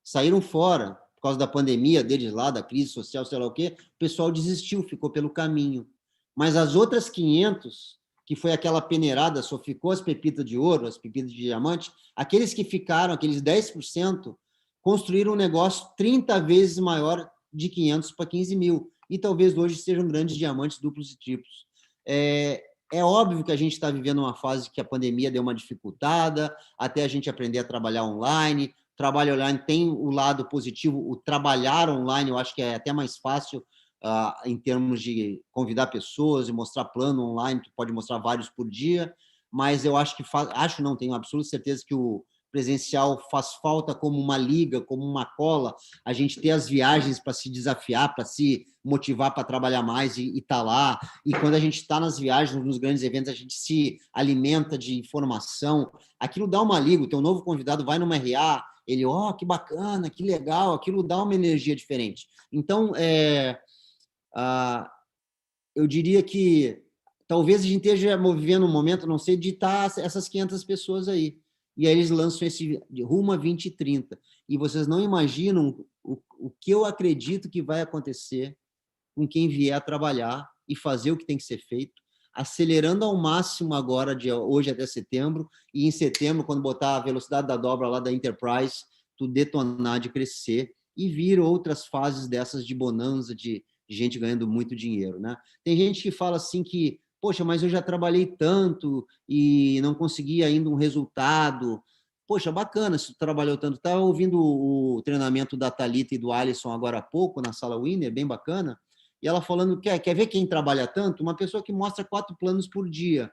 saíram fora, por causa da pandemia deles lá, da crise social, sei lá o quê, o pessoal desistiu, ficou pelo caminho. Mas as outras 500, que foi aquela peneirada, só ficou as pepitas de ouro, as pepitas de diamante, aqueles que ficaram, aqueles 10%, construíram um negócio 30 vezes maior de 500 para 15.000. E talvez hoje sejam grandes diamantes duplos e triplos. É óbvio que a gente está vivendo uma fase que a pandemia deu uma dificultada, até a gente aprender a trabalhar online. Trabalho online tem o lado positivo, o trabalhar online eu acho que é até mais fácil em termos de convidar pessoas e mostrar plano online, tu pode mostrar vários por dia, mas eu acho que não, tenho absoluta certeza que o presencial faz falta como uma liga, como uma cola, a gente ter as viagens para se desafiar, para se motivar para trabalhar mais e estar lá. E quando a gente está nas viagens, nos grandes eventos, a gente se alimenta de informação. Aquilo dá uma liga, o teu novo convidado vai numa RA, ele, que bacana, que legal, aquilo dá uma energia diferente. Então, eu diria que talvez a gente esteja vivendo um momento, não sei, de estar essas 500 pessoas aí. E aí eles lançam esse rumo a 2030. E vocês não imaginam o que eu acredito que vai acontecer com quem vier a trabalhar e fazer o que tem que ser feito, acelerando ao máximo agora, de hoje até setembro, e em setembro, quando botar a velocidade da dobra lá da Enterprise, tu detonar de crescer e vir outras fases dessas de bonança, de gente ganhando muito dinheiro, né? Tem gente que fala assim que, poxa, mas eu já trabalhei tanto e não consegui ainda um resultado. Poxa, bacana, se tu trabalhou tanto. Estava ouvindo o treinamento da Thalita e do Alisson agora há pouco, na sala Winner, bem bacana, e ela falando, quer ver quem trabalha tanto? Uma pessoa que mostra 4 planos por dia,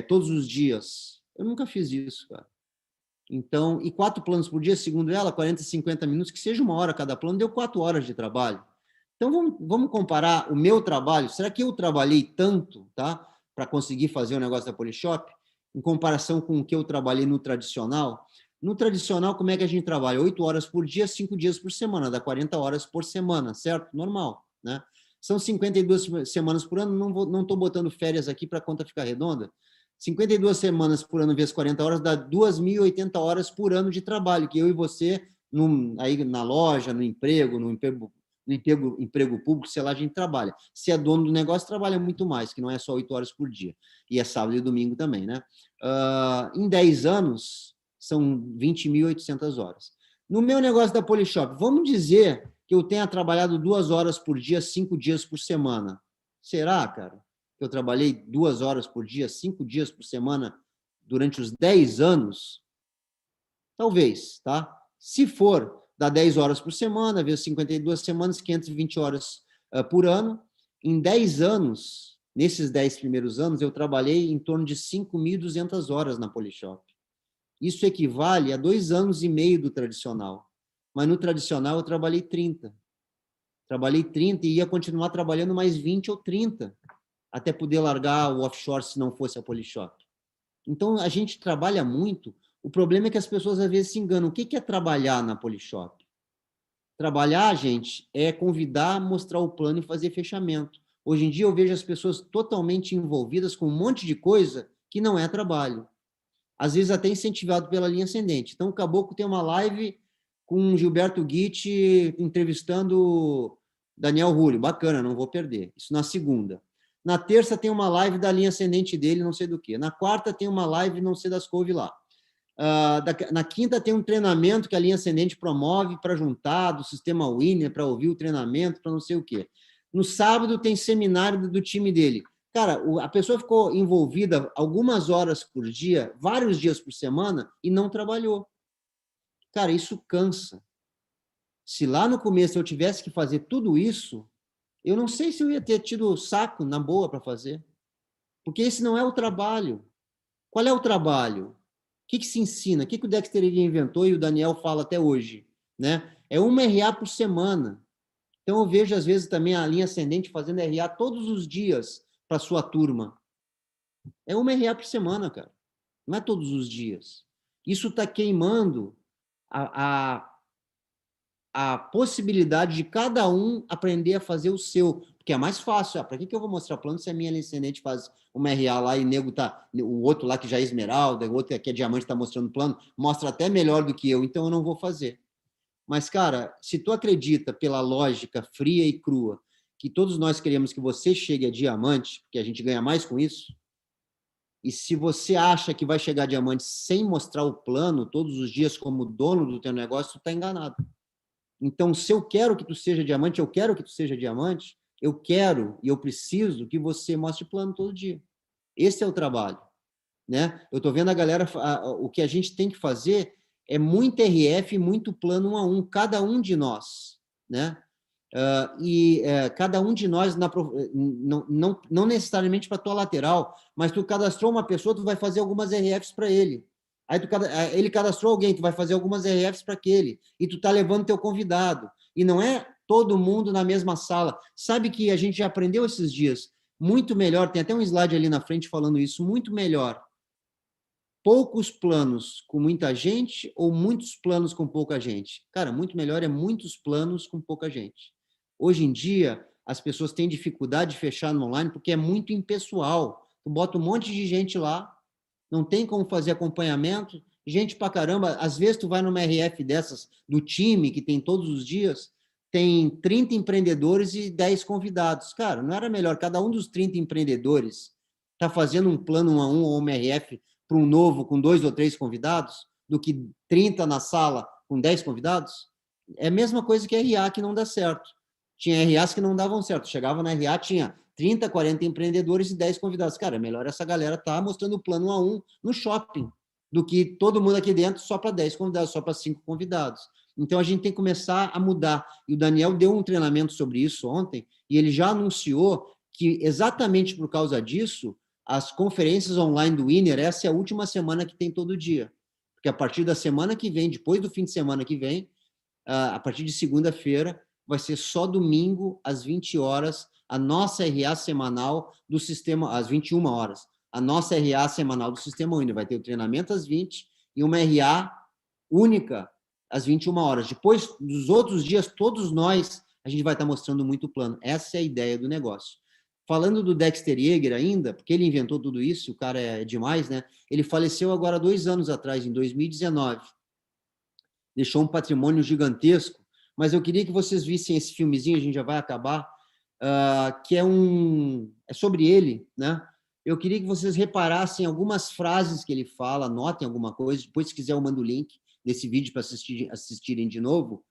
todos os dias. Eu nunca fiz isso, cara. Então, e 4 planos por dia, segundo ela, 40, 50 minutos, que seja 1 hora cada plano, deu 4 horas de trabalho. Então, vamos comparar o meu trabalho. Será que eu trabalhei tanto, tá, para conseguir fazer o negócio da Polishop, em comparação com o que eu trabalhei no tradicional? No tradicional, como é que a gente trabalha? 8 horas por dia, 5 dias por semana, dá 40 horas por semana, certo? Normal, né? São 52 semanas por ano, não estou botando férias aqui para a conta ficar redonda. 52 semanas por ano vezes 40 horas dá 2.080 horas por ano de trabalho, que eu e você, aí na loja, no emprego público, sei lá, a gente trabalha. Se é dono do negócio, trabalha muito mais, que não é só 8 horas por dia. E é sábado e domingo também, né? Em 10 anos, são 20.800 horas. No meu negócio da Polishop, vamos dizer que eu tenha trabalhado 2 horas por dia, 5 dias por semana. Será, cara? Que eu trabalhei 2 horas por dia, 5 dias por semana, durante os 10 anos? Talvez, tá? Se for, dá 10 horas por semana, vezes 52 semanas, 520 horas por ano. Em 10 anos, nesses 10 primeiros anos, eu trabalhei em torno de 5.200 horas na Polishop. Isso equivale a 2 anos e meio do tradicional. Mas no tradicional eu trabalhei 30. Trabalhei 30 e ia continuar trabalhando mais 20 ou 30, até poder largar o offshore se não fosse a Polishop. Então, a gente trabalha muito. O problema é que as pessoas às vezes se enganam. O que é trabalhar na Polishop? Trabalhar, gente, é convidar, mostrar o plano e fazer fechamento. Hoje em dia eu vejo as pessoas totalmente envolvidas com um monte de coisa que não é trabalho. Às vezes até incentivado pela linha ascendente. Então, o Caboclo tem uma live com Gilberto Guitti entrevistando Daniel Rulli. Bacana, não vou perder. Isso na segunda. Na terça tem uma live da linha ascendente dele, não sei do que. Na quarta tem uma live, não sei das couve lá. Na quinta tem um treinamento que a linha ascendente promove para juntar do sistema Winner, para ouvir o treinamento, para não sei o quê. No sábado tem seminário do time dele. Cara, a pessoa ficou envolvida algumas horas por dia, vários dias por semana, e não trabalhou. Cara, isso cansa. Se lá no começo eu tivesse que fazer tudo isso, eu não sei se eu ia ter tido saco na boa para fazer. Porque esse não é o trabalho. Qual é o trabalho? O que se ensina? O que o Dexter inventou e o Daniel fala até hoje? Né? É uma RA por semana. Então, eu vejo, às vezes, também a linha ascendente fazendo RA todos os dias para sua turma. É uma RA por semana, cara. Não é todos os dias. Isso está queimando a possibilidade de cada um aprender a fazer o seu, porque é mais fácil. Para que eu vou mostrar plano se a minha ascendente faz uma RA lá e nego tá, o outro lá que já é esmeralda, o outro que é diamante está mostrando plano, mostra até melhor do que eu, então eu não vou fazer. Mas, cara, se tu acredita pela lógica fria e crua que todos nós queremos que você chegue a diamante, porque a gente ganha mais com isso, e se você acha que vai chegar a diamante sem mostrar o plano todos os dias como dono do teu negócio, tu está enganado. Então, se eu quero que tu seja diamante, eu quero que tu seja diamante, eu quero e eu preciso que você mostre plano todo dia. Esse é o trabalho, né? Eu estou vendo a galera, o que a gente tem que fazer é muito RF, muito plano 1 a 1, cada um de nós, né? Cada um de nós, não necessariamente para a tua lateral, mas tu cadastrou uma pessoa, tu vai fazer algumas RFs para ele. Aí ele cadastrou alguém, tu vai fazer algumas RFs para aquele. E tu tá levando teu convidado. E não é todo mundo na mesma sala. Sabe que a gente já aprendeu esses dias. Muito melhor, tem até um slide ali na frente falando isso, muito melhor. Poucos planos com muita gente ou muitos planos com pouca gente? Cara, muito melhor é muitos planos com pouca gente. Hoje em dia, as pessoas têm dificuldade de fechar no online porque é muito impessoal. Tu bota um monte de gente lá, não tem como fazer acompanhamento, gente pra caramba. Às vezes tu vai numa RF dessas, do time, que tem todos os dias, tem 30 empreendedores e 10 convidados. Cara, não era melhor cada um dos 30 empreendedores tá fazendo um plano 1 a 1 ou uma RF para um novo com 2 ou 3 convidados, do que 30 na sala com 10 convidados? É a mesma coisa que RA que não dá certo. Tinha RAs que não davam certo. Chegava na RA, tinha 30, 40 empreendedores e 10 convidados. Cara, é melhor essa galera estar mostrando o plano 1 a 1 no shopping, do que todo mundo aqui dentro só para 10 convidados, só para 5 convidados. Então, a gente tem que começar a mudar. E o Daniel deu um treinamento sobre isso ontem, e ele já anunciou que, exatamente por causa disso, as conferências online do Winner, essa é a última semana que tem todo dia. Porque a partir da semana que vem, depois do fim de semana que vem, a partir de segunda-feira, vai ser só domingo, às 20 horas, a nossa RA semanal do sistema, às 21 horas. A nossa RA semanal do Sistema Winner vai ter o treinamento às 20 e uma RA única às 21 horas. Depois dos outros dias, todos nós, a gente vai estar mostrando muito plano. Essa é a ideia do negócio. Falando do Dexter Yeager ainda, porque ele inventou tudo isso, o cara é demais, né? Ele faleceu agora 2 anos atrás, em 2019. Deixou um patrimônio gigantesco, mas eu queria que vocês vissem esse filmezinho, a gente já vai acabar, que é sobre ele, né? Eu queria que vocês reparassem algumas frases que ele fala, anotem alguma coisa, depois se quiser eu mando o link desse vídeo para assistirem de novo.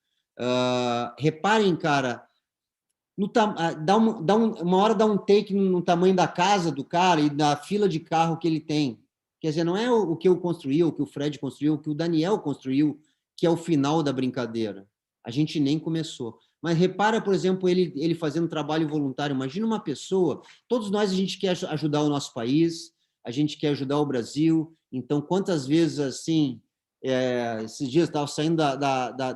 Reparem, cara, uma hora dá um take no tamanho da casa do cara e da fila de carro que ele tem. Quer dizer, não é o que eu construí, o que o Fred construiu, o que o Daniel construiu, que é o final da brincadeira. A gente nem começou. Mas repara, por exemplo, ele fazendo trabalho voluntário. Imagina uma pessoa, todos nós a gente quer ajudar o nosso país, a gente quer ajudar o Brasil. Então, quantas vezes, assim, esses dias eu estava saindo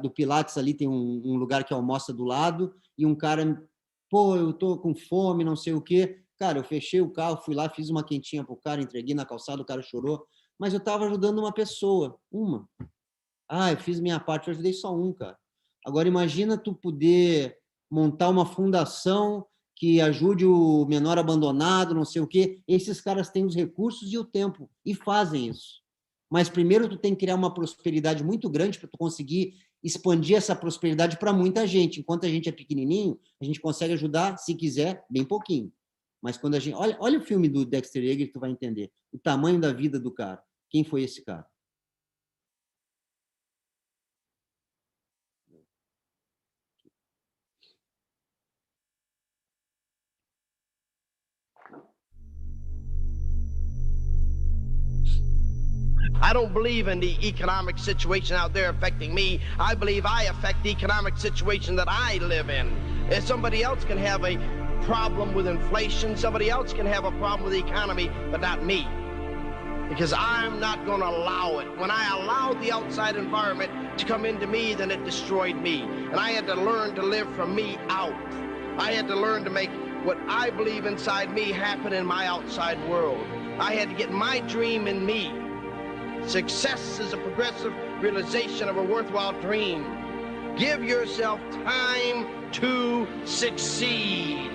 do Pilates, ali tem um lugar que almoça do lado, e um cara, pô, eu tô com fome, não sei o quê. Cara, eu fechei o carro, fui lá, fiz uma quentinha pro cara, entreguei na calçada, o cara chorou. Mas eu estava ajudando uma pessoa, uma. Ah, eu fiz minha parte, eu ajudei só um, cara. Agora, imagina tu poder montar uma fundação que ajude o menor abandonado, não sei o quê. Esses caras têm os recursos e o tempo e fazem isso. Mas primeiro tu tem que criar uma prosperidade muito grande para tu conseguir expandir essa prosperidade para muita gente. Enquanto a gente é pequenininho, a gente consegue ajudar, se quiser, bem pouquinho. Mas quando a gente... Olha o filme do Dexter Yeager que tu vai entender o tamanho da vida do cara. Quem foi esse cara? I don't believe in the economic situation out there affecting me. I believe I affect the economic situation that I live in. If somebody else can have a problem with inflation, somebody else can have a problem with the economy, but not me. Because I'm not going to allow it. When I allowed the outside environment to come into me, then it destroyed me. And I had to learn to live from me out. I had to learn to make what I believe inside me happen in my outside world. I had to get my dream in me. Success is a progressive realization of a worthwhile dream. Give yourself time to succeed.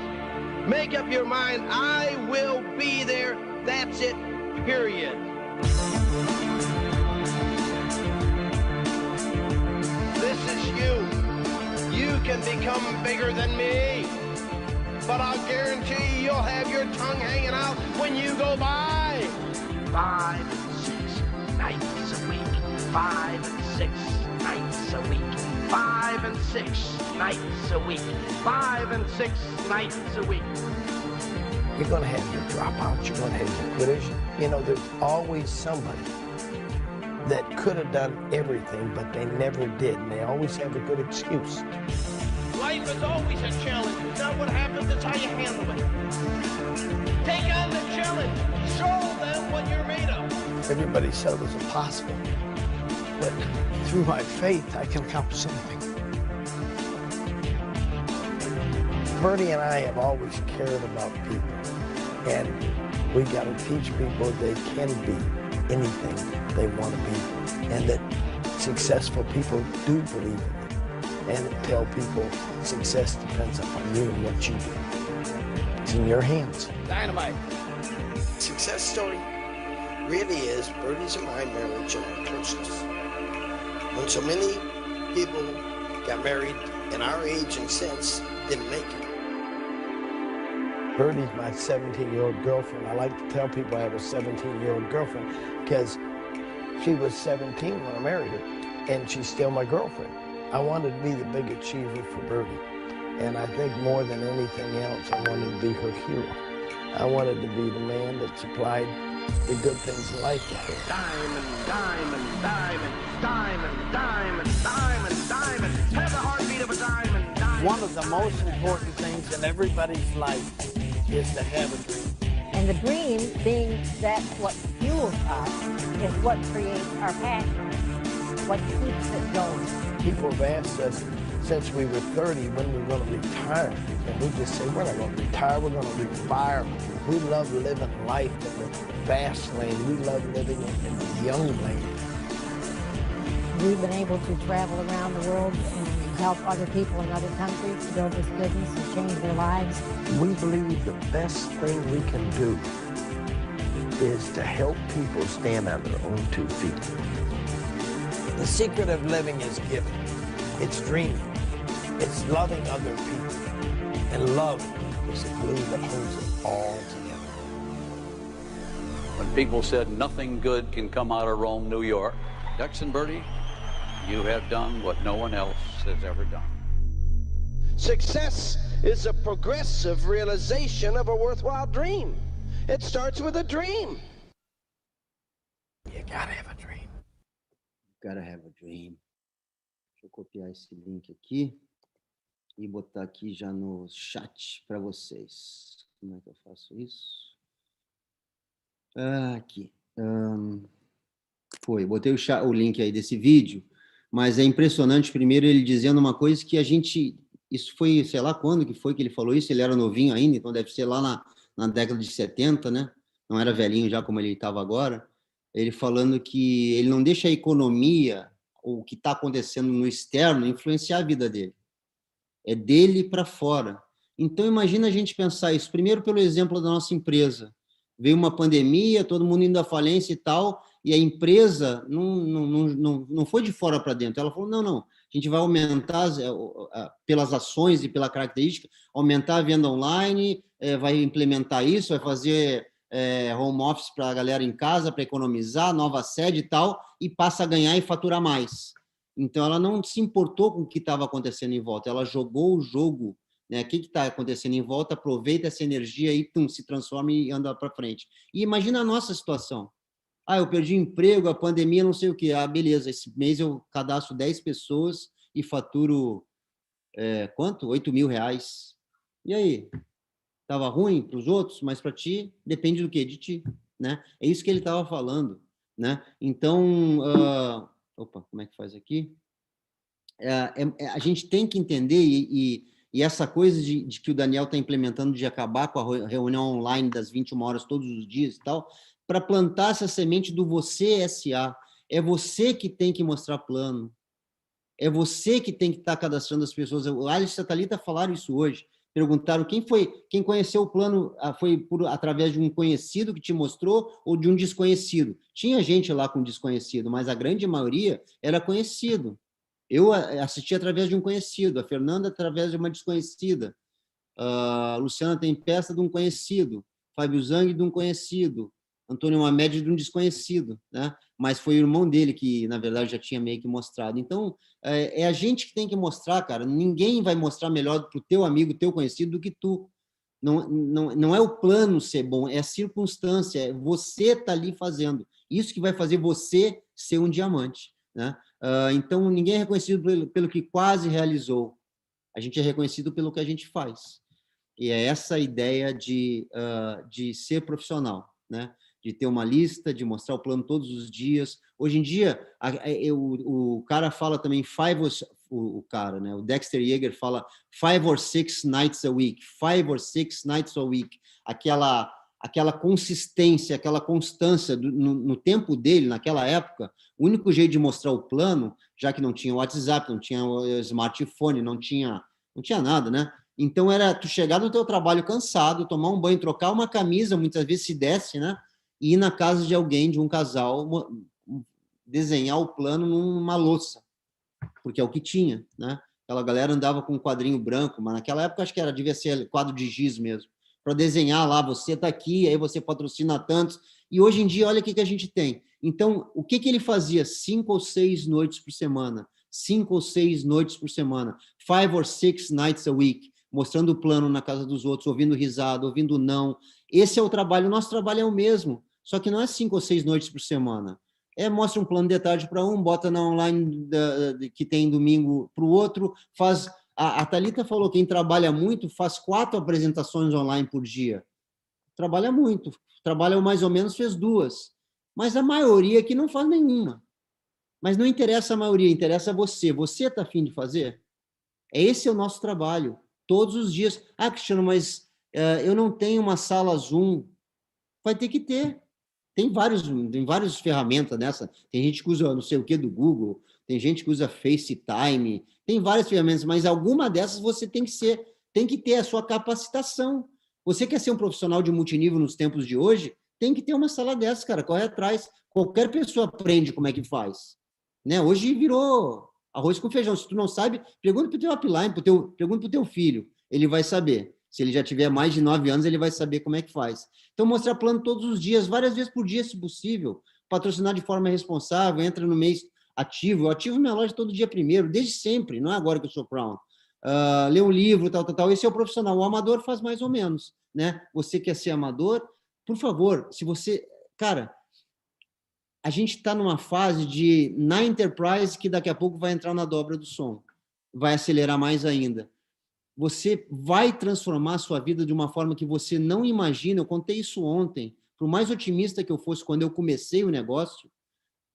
Make up your mind, I will be there. That's it, period. This is you. You can become bigger than me. But I'll guarantee you'll have your tongue hanging out when you go by. 5 and 6 nights a week. 5 and 6 nights a week. 5 and 6 nights a week. 5 and 6 nights a week. You're going to have your dropouts. You're going to have your quitters. You know, there's always somebody that could have done everything, but they never did, and they always have a good excuse. Life is always a challenge. It's not what happens, it's how you handle it. Take on the challenge. Show them what you're made of. Everybody said it was impossible, but through my faith, I can accomplish anything. Bertie and I have always cared about people, and we got to teach people they can be anything they want to be, and that successful people do believe in it, and tell people success depends upon you and what you do. It's in your hands. Dynamite. Success story really is Bertie's and my marriage and our closeness. When so many people got married in our age and since didn't make it. Bertie's my 17-year-old girlfriend. I like to tell people I have a 17-year-old girlfriend because she was 17 when I married her, and she's still my girlfriend. I wanted to be the big achiever for Bertie, and I think more than anything else, I wanted to be her hero. I wanted to be the man that supplied the good things in life to her. Diamond, diamond, diamond, diamond, diamond, diamond, diamond. Have the heartbeat of a diamond, diamond. One of the most important things in everybody's life is to have a dream. And the dream, being that what fuels us, is what creates our passion, what keeps it going. People have asked us since we were 30 when we were going to retire. And we just say, we're not going to retire, we're going to retire. We love living life in the fast lane. We love living in the young lane. We've been able to travel around the world and help other people in other countries to build this business and change their lives. We believe the best thing we can do is to help people stand on their own 2 feet. The secret of living is giving. It's dreaming. It's loving other people. And love is the glue that holds it all together. When people said nothing good can come out of Rome, New York, Dex and Bertie, you have done what no one else has ever done. Success is a progressive realization of a worthwhile dream. It starts with a dream. You gotta have a dream. Gotta have a dream. Deixa eu copiar esse link aqui. e botar aqui já no chat para vocês. Como é que eu faço isso? Aqui. Botei o link aí desse vídeo, mas é impressionante, primeiro, ele dizendo uma coisa que a gente... Isso foi, sei lá quando que foi que ele falou isso, ele era novinho ainda, então deve ser lá na década de 70, né? Não era velhinho já como ele estava agora. Ele falando que ele não deixa a economia, ou o que está acontecendo no externo, influenciar a vida dele. É dele para fora. Então, imagina a gente pensar isso, primeiro pelo exemplo da nossa empresa. Veio uma pandemia, todo mundo indo à falência e tal, e a empresa não foi de fora para dentro. Ela falou, não, a gente vai aumentar, pelas ações e pela característica, aumentar a venda online, vai implementar isso, vai fazer home office para a galera em casa, para economizar, nova sede e tal, e passa a ganhar e faturar mais. Então, ela não se importou com o que estava acontecendo em volta, ela jogou o jogo, né? O que está acontecendo em volta, aproveita essa energia e se transforma e anda para frente. E imagina a nossa situação. Eu perdi emprego, a pandemia, não sei o quê. Beleza, esse mês eu cadastro 10 pessoas e faturo, quanto? 8 mil reais. E aí? Estava ruim para os outros, mas para ti, depende do quê? De ti, né? É isso que ele estava falando, né? Então, como é que faz aqui? A gente tem que entender, e essa coisa de que o Daniel está implementando de acabar com a reunião online das 21 horas todos os dias e tal, para plantar essa semente do você SA. É você que tem que mostrar plano. É você que tem que estar cadastrando as pessoas. O Alex e a Thalita falaram isso hoje. Perguntaram quem conheceu o plano, foi através de um conhecido que te mostrou ou de um desconhecido. Tinha gente lá com desconhecido, mas a grande maioria era conhecido. Eu assisti através de um conhecido, a Fernanda através de uma desconhecida, a Luciana Tempesta de um conhecido, Fábio Zang de um conhecido, Antônio Mamed de um desconhecido, né? Mas foi o irmão dele que, na verdade, já tinha meio que mostrado. Então, é a gente que tem que mostrar, cara. Ninguém vai mostrar melhor para o teu amigo, teu conhecido, do que tu. Não é o plano ser bom, é a circunstância, é você tá ali fazendo. Isso que vai fazer você ser um diamante, né? Então, ninguém é reconhecido pelo que quase realizou. A gente é reconhecido pelo que a gente faz. E é essa a ideia de ser profissional, né? De ter uma lista, de mostrar o plano todos os dias. Hoje em dia, o cara fala também né? O Dexter Yeager fala 5 or 6 nights a week, 5 or 6 nights a week. Aquela consistência, aquela constância no tempo dele, naquela época. O único jeito de mostrar o plano, já que não tinha WhatsApp, não tinha smartphone, não tinha nada, né? Então, era tu chegar no teu trabalho cansado, tomar um banho, trocar uma camisa, muitas vezes se desse, né? E ir na casa de alguém, de um casal, desenhar o plano numa louça, porque é o que tinha, né? Aquela galera andava com um quadrinho branco, mas naquela época acho que devia ser quadro de giz mesmo, para desenhar lá, você está aqui, aí você patrocina tantos, e hoje em dia, olha o que a gente tem. Então, o que ele fazia? 5 ou 6 noites por semana, 5 ou 6 noites por semana, 5 or 6 nights a week, mostrando o plano na casa dos outros, ouvindo risada, ouvindo não. Esse é o trabalho, o nosso trabalho é o mesmo, só que não é 5 ou 6 noites por semana. Mostra um plano de tarde para um, bota na online que tem domingo para o outro, faz... A Thalita falou, quem trabalha muito faz 4 apresentações online por dia. Trabalha muito, trabalha mais ou menos, fez 2. Mas a maioria aqui não faz nenhuma. Mas não interessa a maioria, interessa você. Você está afim de fazer? Esse é o nosso trabalho, todos os dias. Cristiano, mas eu não tenho uma sala Zoom. Vai ter que ter. Tem várias ferramentas nessa. Tem gente que usa não sei o que do Google, tem gente que usa FaceTime, tem várias ferramentas, mas alguma dessas você tem que ter a sua capacitação. Você quer ser um profissional de multinível nos tempos de hoje? Tem que ter uma sala dessas, cara. Corre atrás. Qualquer pessoa aprende como é que faz. Né? Hoje virou arroz com feijão. Se tu não sabe, pergunta para o teu upline, pergunta para o teu filho. Ele vai saber. Se ele já tiver mais de 9 anos, ele vai saber como é que faz. Então, mostrar plano todos os dias, várias vezes por dia, se possível. Patrocinar de forma responsável, entra no mês ativo. Eu ativo minha loja todo dia primeiro, desde sempre, não é agora que eu sou Crown. Ler um livro, tal. Esse é o profissional. O amador faz mais ou menos, né? Você quer ser amador? Por favor, se você... Cara, a gente está numa fase na Enterprise que daqui a pouco vai entrar na dobra do som. Vai acelerar mais ainda. você vai transformar a sua vida de uma forma que você não imagina. Eu contei isso ontem. Por mais otimista que eu fosse quando eu comecei o negócio,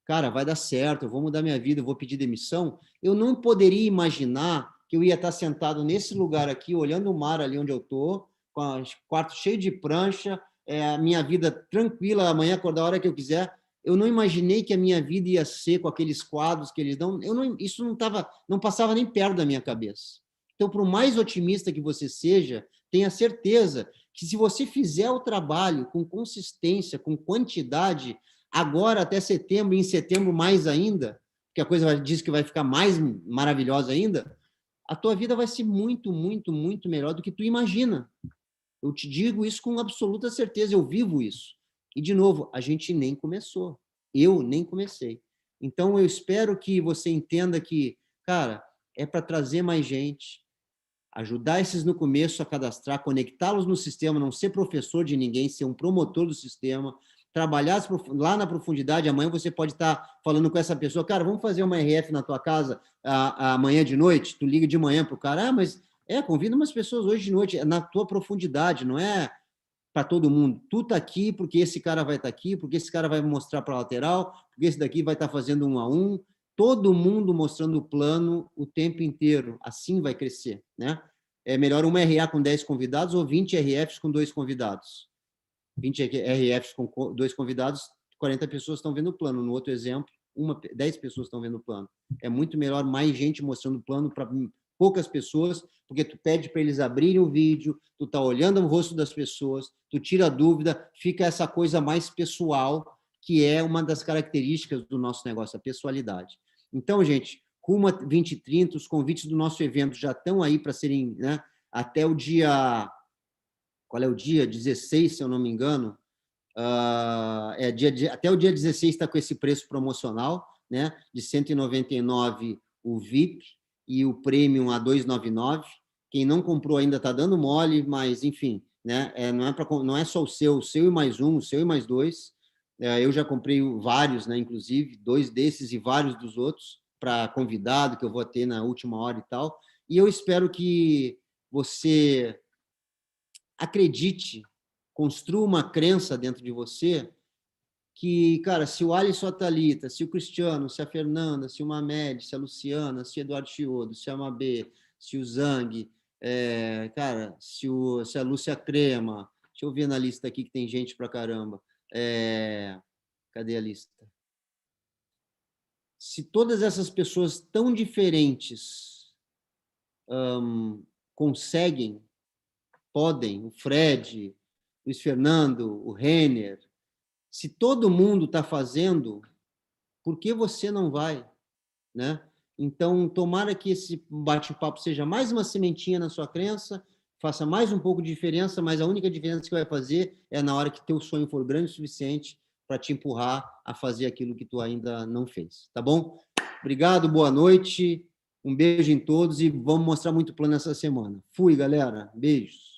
cara, vai dar certo, eu vou mudar minha vida, eu vou pedir demissão. Eu não poderia imaginar que eu ia estar sentado nesse lugar aqui, olhando o mar ali onde eu estou, com o quarto cheio de prancha, a minha vida tranquila, amanhã acordar a hora que eu quiser. Eu não imaginei que a minha vida ia ser com aqueles quadros que eles dão. Isso não passava nem perto da minha cabeça. Então, por mais otimista que você seja, tenha certeza que se você fizer o trabalho com consistência, com quantidade, agora até setembro, e em setembro mais ainda, porque a coisa diz que vai ficar mais maravilhosa ainda, a tua vida vai ser muito, muito, muito melhor do que tu imagina. Eu te digo isso com absoluta certeza, eu vivo isso. E, de novo, a gente nem começou. Eu nem comecei. Então, eu espero que você entenda que, cara, é para trazer mais gente, ajudar esses no começo a cadastrar, conectá-los no sistema, não ser professor de ninguém, ser um promotor do sistema, trabalhar lá na profundidade. Amanhã você pode estar falando com essa pessoa, cara, vamos fazer uma RF na tua casa amanhã de noite? Tu liga de manhã para o cara, mas convida umas pessoas hoje de noite, na tua profundidade, não é para todo mundo. Tu tá aqui porque esse cara vai estar aqui, porque esse cara vai mostrar para a lateral, porque esse daqui vai estar fazendo 1 a 1. Todo mundo mostrando o plano o tempo inteiro. Assim vai crescer, né? É melhor uma RA com 10 convidados ou 20 RFs com 2 convidados. 20 RFs com 2 convidados, 40 pessoas estão vendo o plano. No outro exemplo, 10 pessoas estão vendo o plano. É muito melhor mais gente mostrando o plano para poucas pessoas, porque tu pede para eles abrirem o vídeo, tu tá olhando o rosto das pessoas, tu tira a dúvida, fica essa coisa mais pessoal, que é uma das características do nosso negócio, a pessoalidade. Então, gente, Ruma 2030, os convites do nosso evento já estão aí para serem, né, até o dia... Qual é o dia? 16, se eu não me engano. Até o dia 16 está com esse preço promocional, né, de 199 o VIP e o Premium a 299. Quem não comprou ainda está dando mole, mas, enfim, né, não é só o seu e mais um, o seu e mais 2. Eu já comprei vários, né, inclusive, 2 desses e vários dos outros, para convidado, que eu vou ter na última hora e tal. E eu espero que você acredite, construa uma crença dentro de você que, cara, se o Alisson, a Thalita, se o Cristiano, se a Fernanda, se o Mamed, se a Luciana, se o Eduardo Chiodo, se a Mabê, se o Zang, cara, se a Lúcia Crema, deixa eu ver na lista aqui que tem gente pra caramba. Cadê a lista? Se todas essas pessoas tão diferentes conseguem, podem, o Fred, o Luiz Fernando, o Renner, se todo mundo está fazendo, por que você não vai? Né? Então, tomara que esse bate-papo seja mais uma sementinha na sua crença, faça mais um pouco de diferença, mas a única diferença que vai fazer é na hora que teu sonho for grande o suficiente para te empurrar a fazer aquilo que tu ainda não fez, tá bom? Obrigado, boa noite, um beijo em todos e vamos mostrar muito plano essa semana. Fui, galera, beijos.